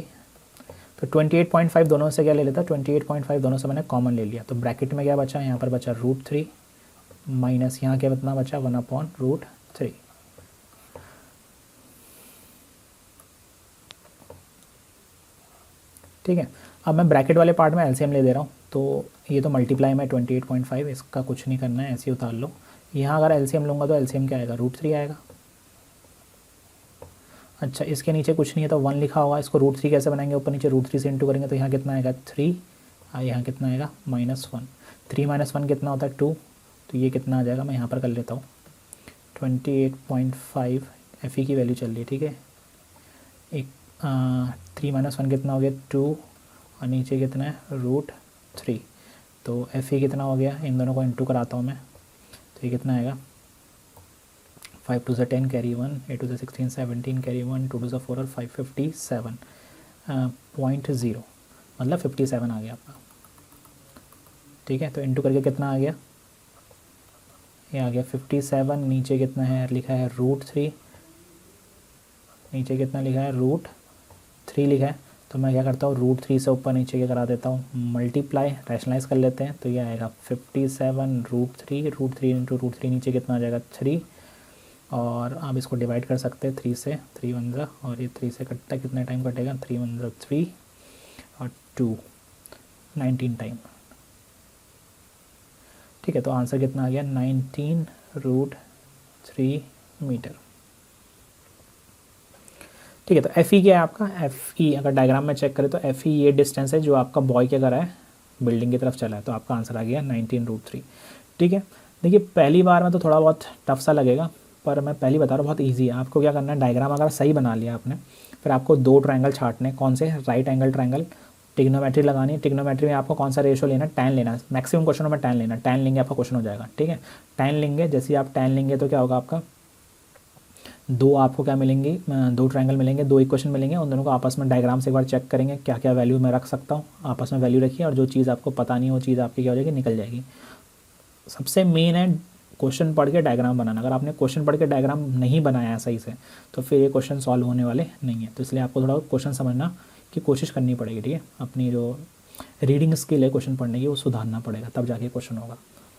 तो 28.5 दोनों से क्या ले लेता, 28.5 दोनों से मैंने कॉमन ले लिया। तो ब्रैकेट में क्या बचा, यहाँ पर बचा √3 माइनस यहाँ क्या कितना बचा 1/√3। ठीक है, अब मैं ब्रैकेट वाले पार्ट में एलसीएम ले दे रहा हूँ। तो ये तो मल्टीप्लाई में 28.5, इसका कुछ नहीं करना है, ऐसे ही उतार लो। यहाँ अगर एलसीएम लूँगा तो एलसीएम क्या आएगा √3 आएगा। अच्छा इसके नीचे कुछ नहीं है तो 1 लिखा होगा, इसको √3 कैसे बनाएंगे, ऊपर नीचे √3 से इंटू करेंगे तो यहाँ कितना आएगा 3 और यहाँ कितना आएगा -1। 3 - 1 कितना होता है 2। तो ये कितना आ जाएगा, मैं यहाँ पर कर लेता हूँ 28.5 एफ ई की वैल्यू चल रही है। ठीक है, एक 3 - 1 कितना हो गया 2 और नीचे कितना है √3। तो एफ ई कितना हो गया, इन दोनों को इंटू कराता हूँ मैं। तो ये कितना आएगा 5 2 10 कैरी 1, 8 2 16 17 कैरी 1, 2 2 4 और 5 57.0 मतलब 57 आ गया आपका। ठीक है, तो इंटू करके कितना आ गया, ये आ गया 57। नीचे कितना है लिखा है √3, नीचे कितना लिखा है √3 लिखा है। तो मैं क्या करता हूँ √3 से ऊपर नीचे क्या करा देता हूँ मल्टीप्लाई, रैशनलाइज कर लेते हैं। तो ये आएगा 57 √3 इंटू √3 नीचे कितना आ जाएगा 3 और आप इसको डिवाइड कर सकते हैं 3 से, 3 1 जा और ये 3 से कटता है, कितना टाइम कटेगा 3 1 जा 3 और 2 19 टाइम। ठीक है, तो आंसर कितना आ गया 19√3 मीटर। ठीक है, तो एफ ई क्या है आपका, एफ ई अगर डायग्राम में चेक करें तो एफ ई ये डिस्टेंस है जो आपका बॉय क्या कर रहा है बिल्डिंग की तरफ चला है। तो आपका आंसर आ गया 19√3। ठीक है। देखिए पहली बार में तो थोड़ा बहुत टफ सा लगेगा, पर मैं पहली बता रहा हूँ बहुत ईजी है। आपको क्या करना है, डायग्राम अगर सही बना लिया आपने, फिर आपको 2 ट्रायंगल छांटने, कौन से, राइट एंगल ट्रायंगल, टिग्नोमेट्री लगानी है। टिग्नोमेट्री में आपको कौन सा रेशो लेना है, tan लेना है। मैक्सिमम क्वेश्चनों में tan लेना है, tan लेंगे आपका क्वेश्चन हो जाएगा, ठीक है। tan लेंगे, जैसे ही आप tan लेंगे तो क्या होगा आपका, 2 आपको क्या मिलेंगी, 2 ट्रायंगल मिलेंगे, 2 इक्वेशन मिलेंगे, उन दोनों को आपस में डायग्राम से एक बार चेक करेंगे क्या क्या वैल्यू मैं रख सकता हूँ, आपस में वैल्यू रखिए, और जो चीज़ आपको पता नहीं वो चीज़ आपकी क्या हो जाएगी, निकल जाएगी। सबसे मेन है क्वेश्चन पढ़ के डायग्राम बनाना। अगर आपने क्वेश्चन पढ़ के डायग्राम नहीं बनाया है सही से, तो फिर ये क्वेश्चन सॉल्व होने वाले नहीं है। तो इसलिए आपको थोड़ा क्वेश्चन समझना की कोशिश करनी पड़ेगी, ठीक है। अपनी जो रीडिंग स्किल है क्वेश्चन पढ़ने की वो सुधारना पड़ेगा, तब जाके क्वेश्चन होगा।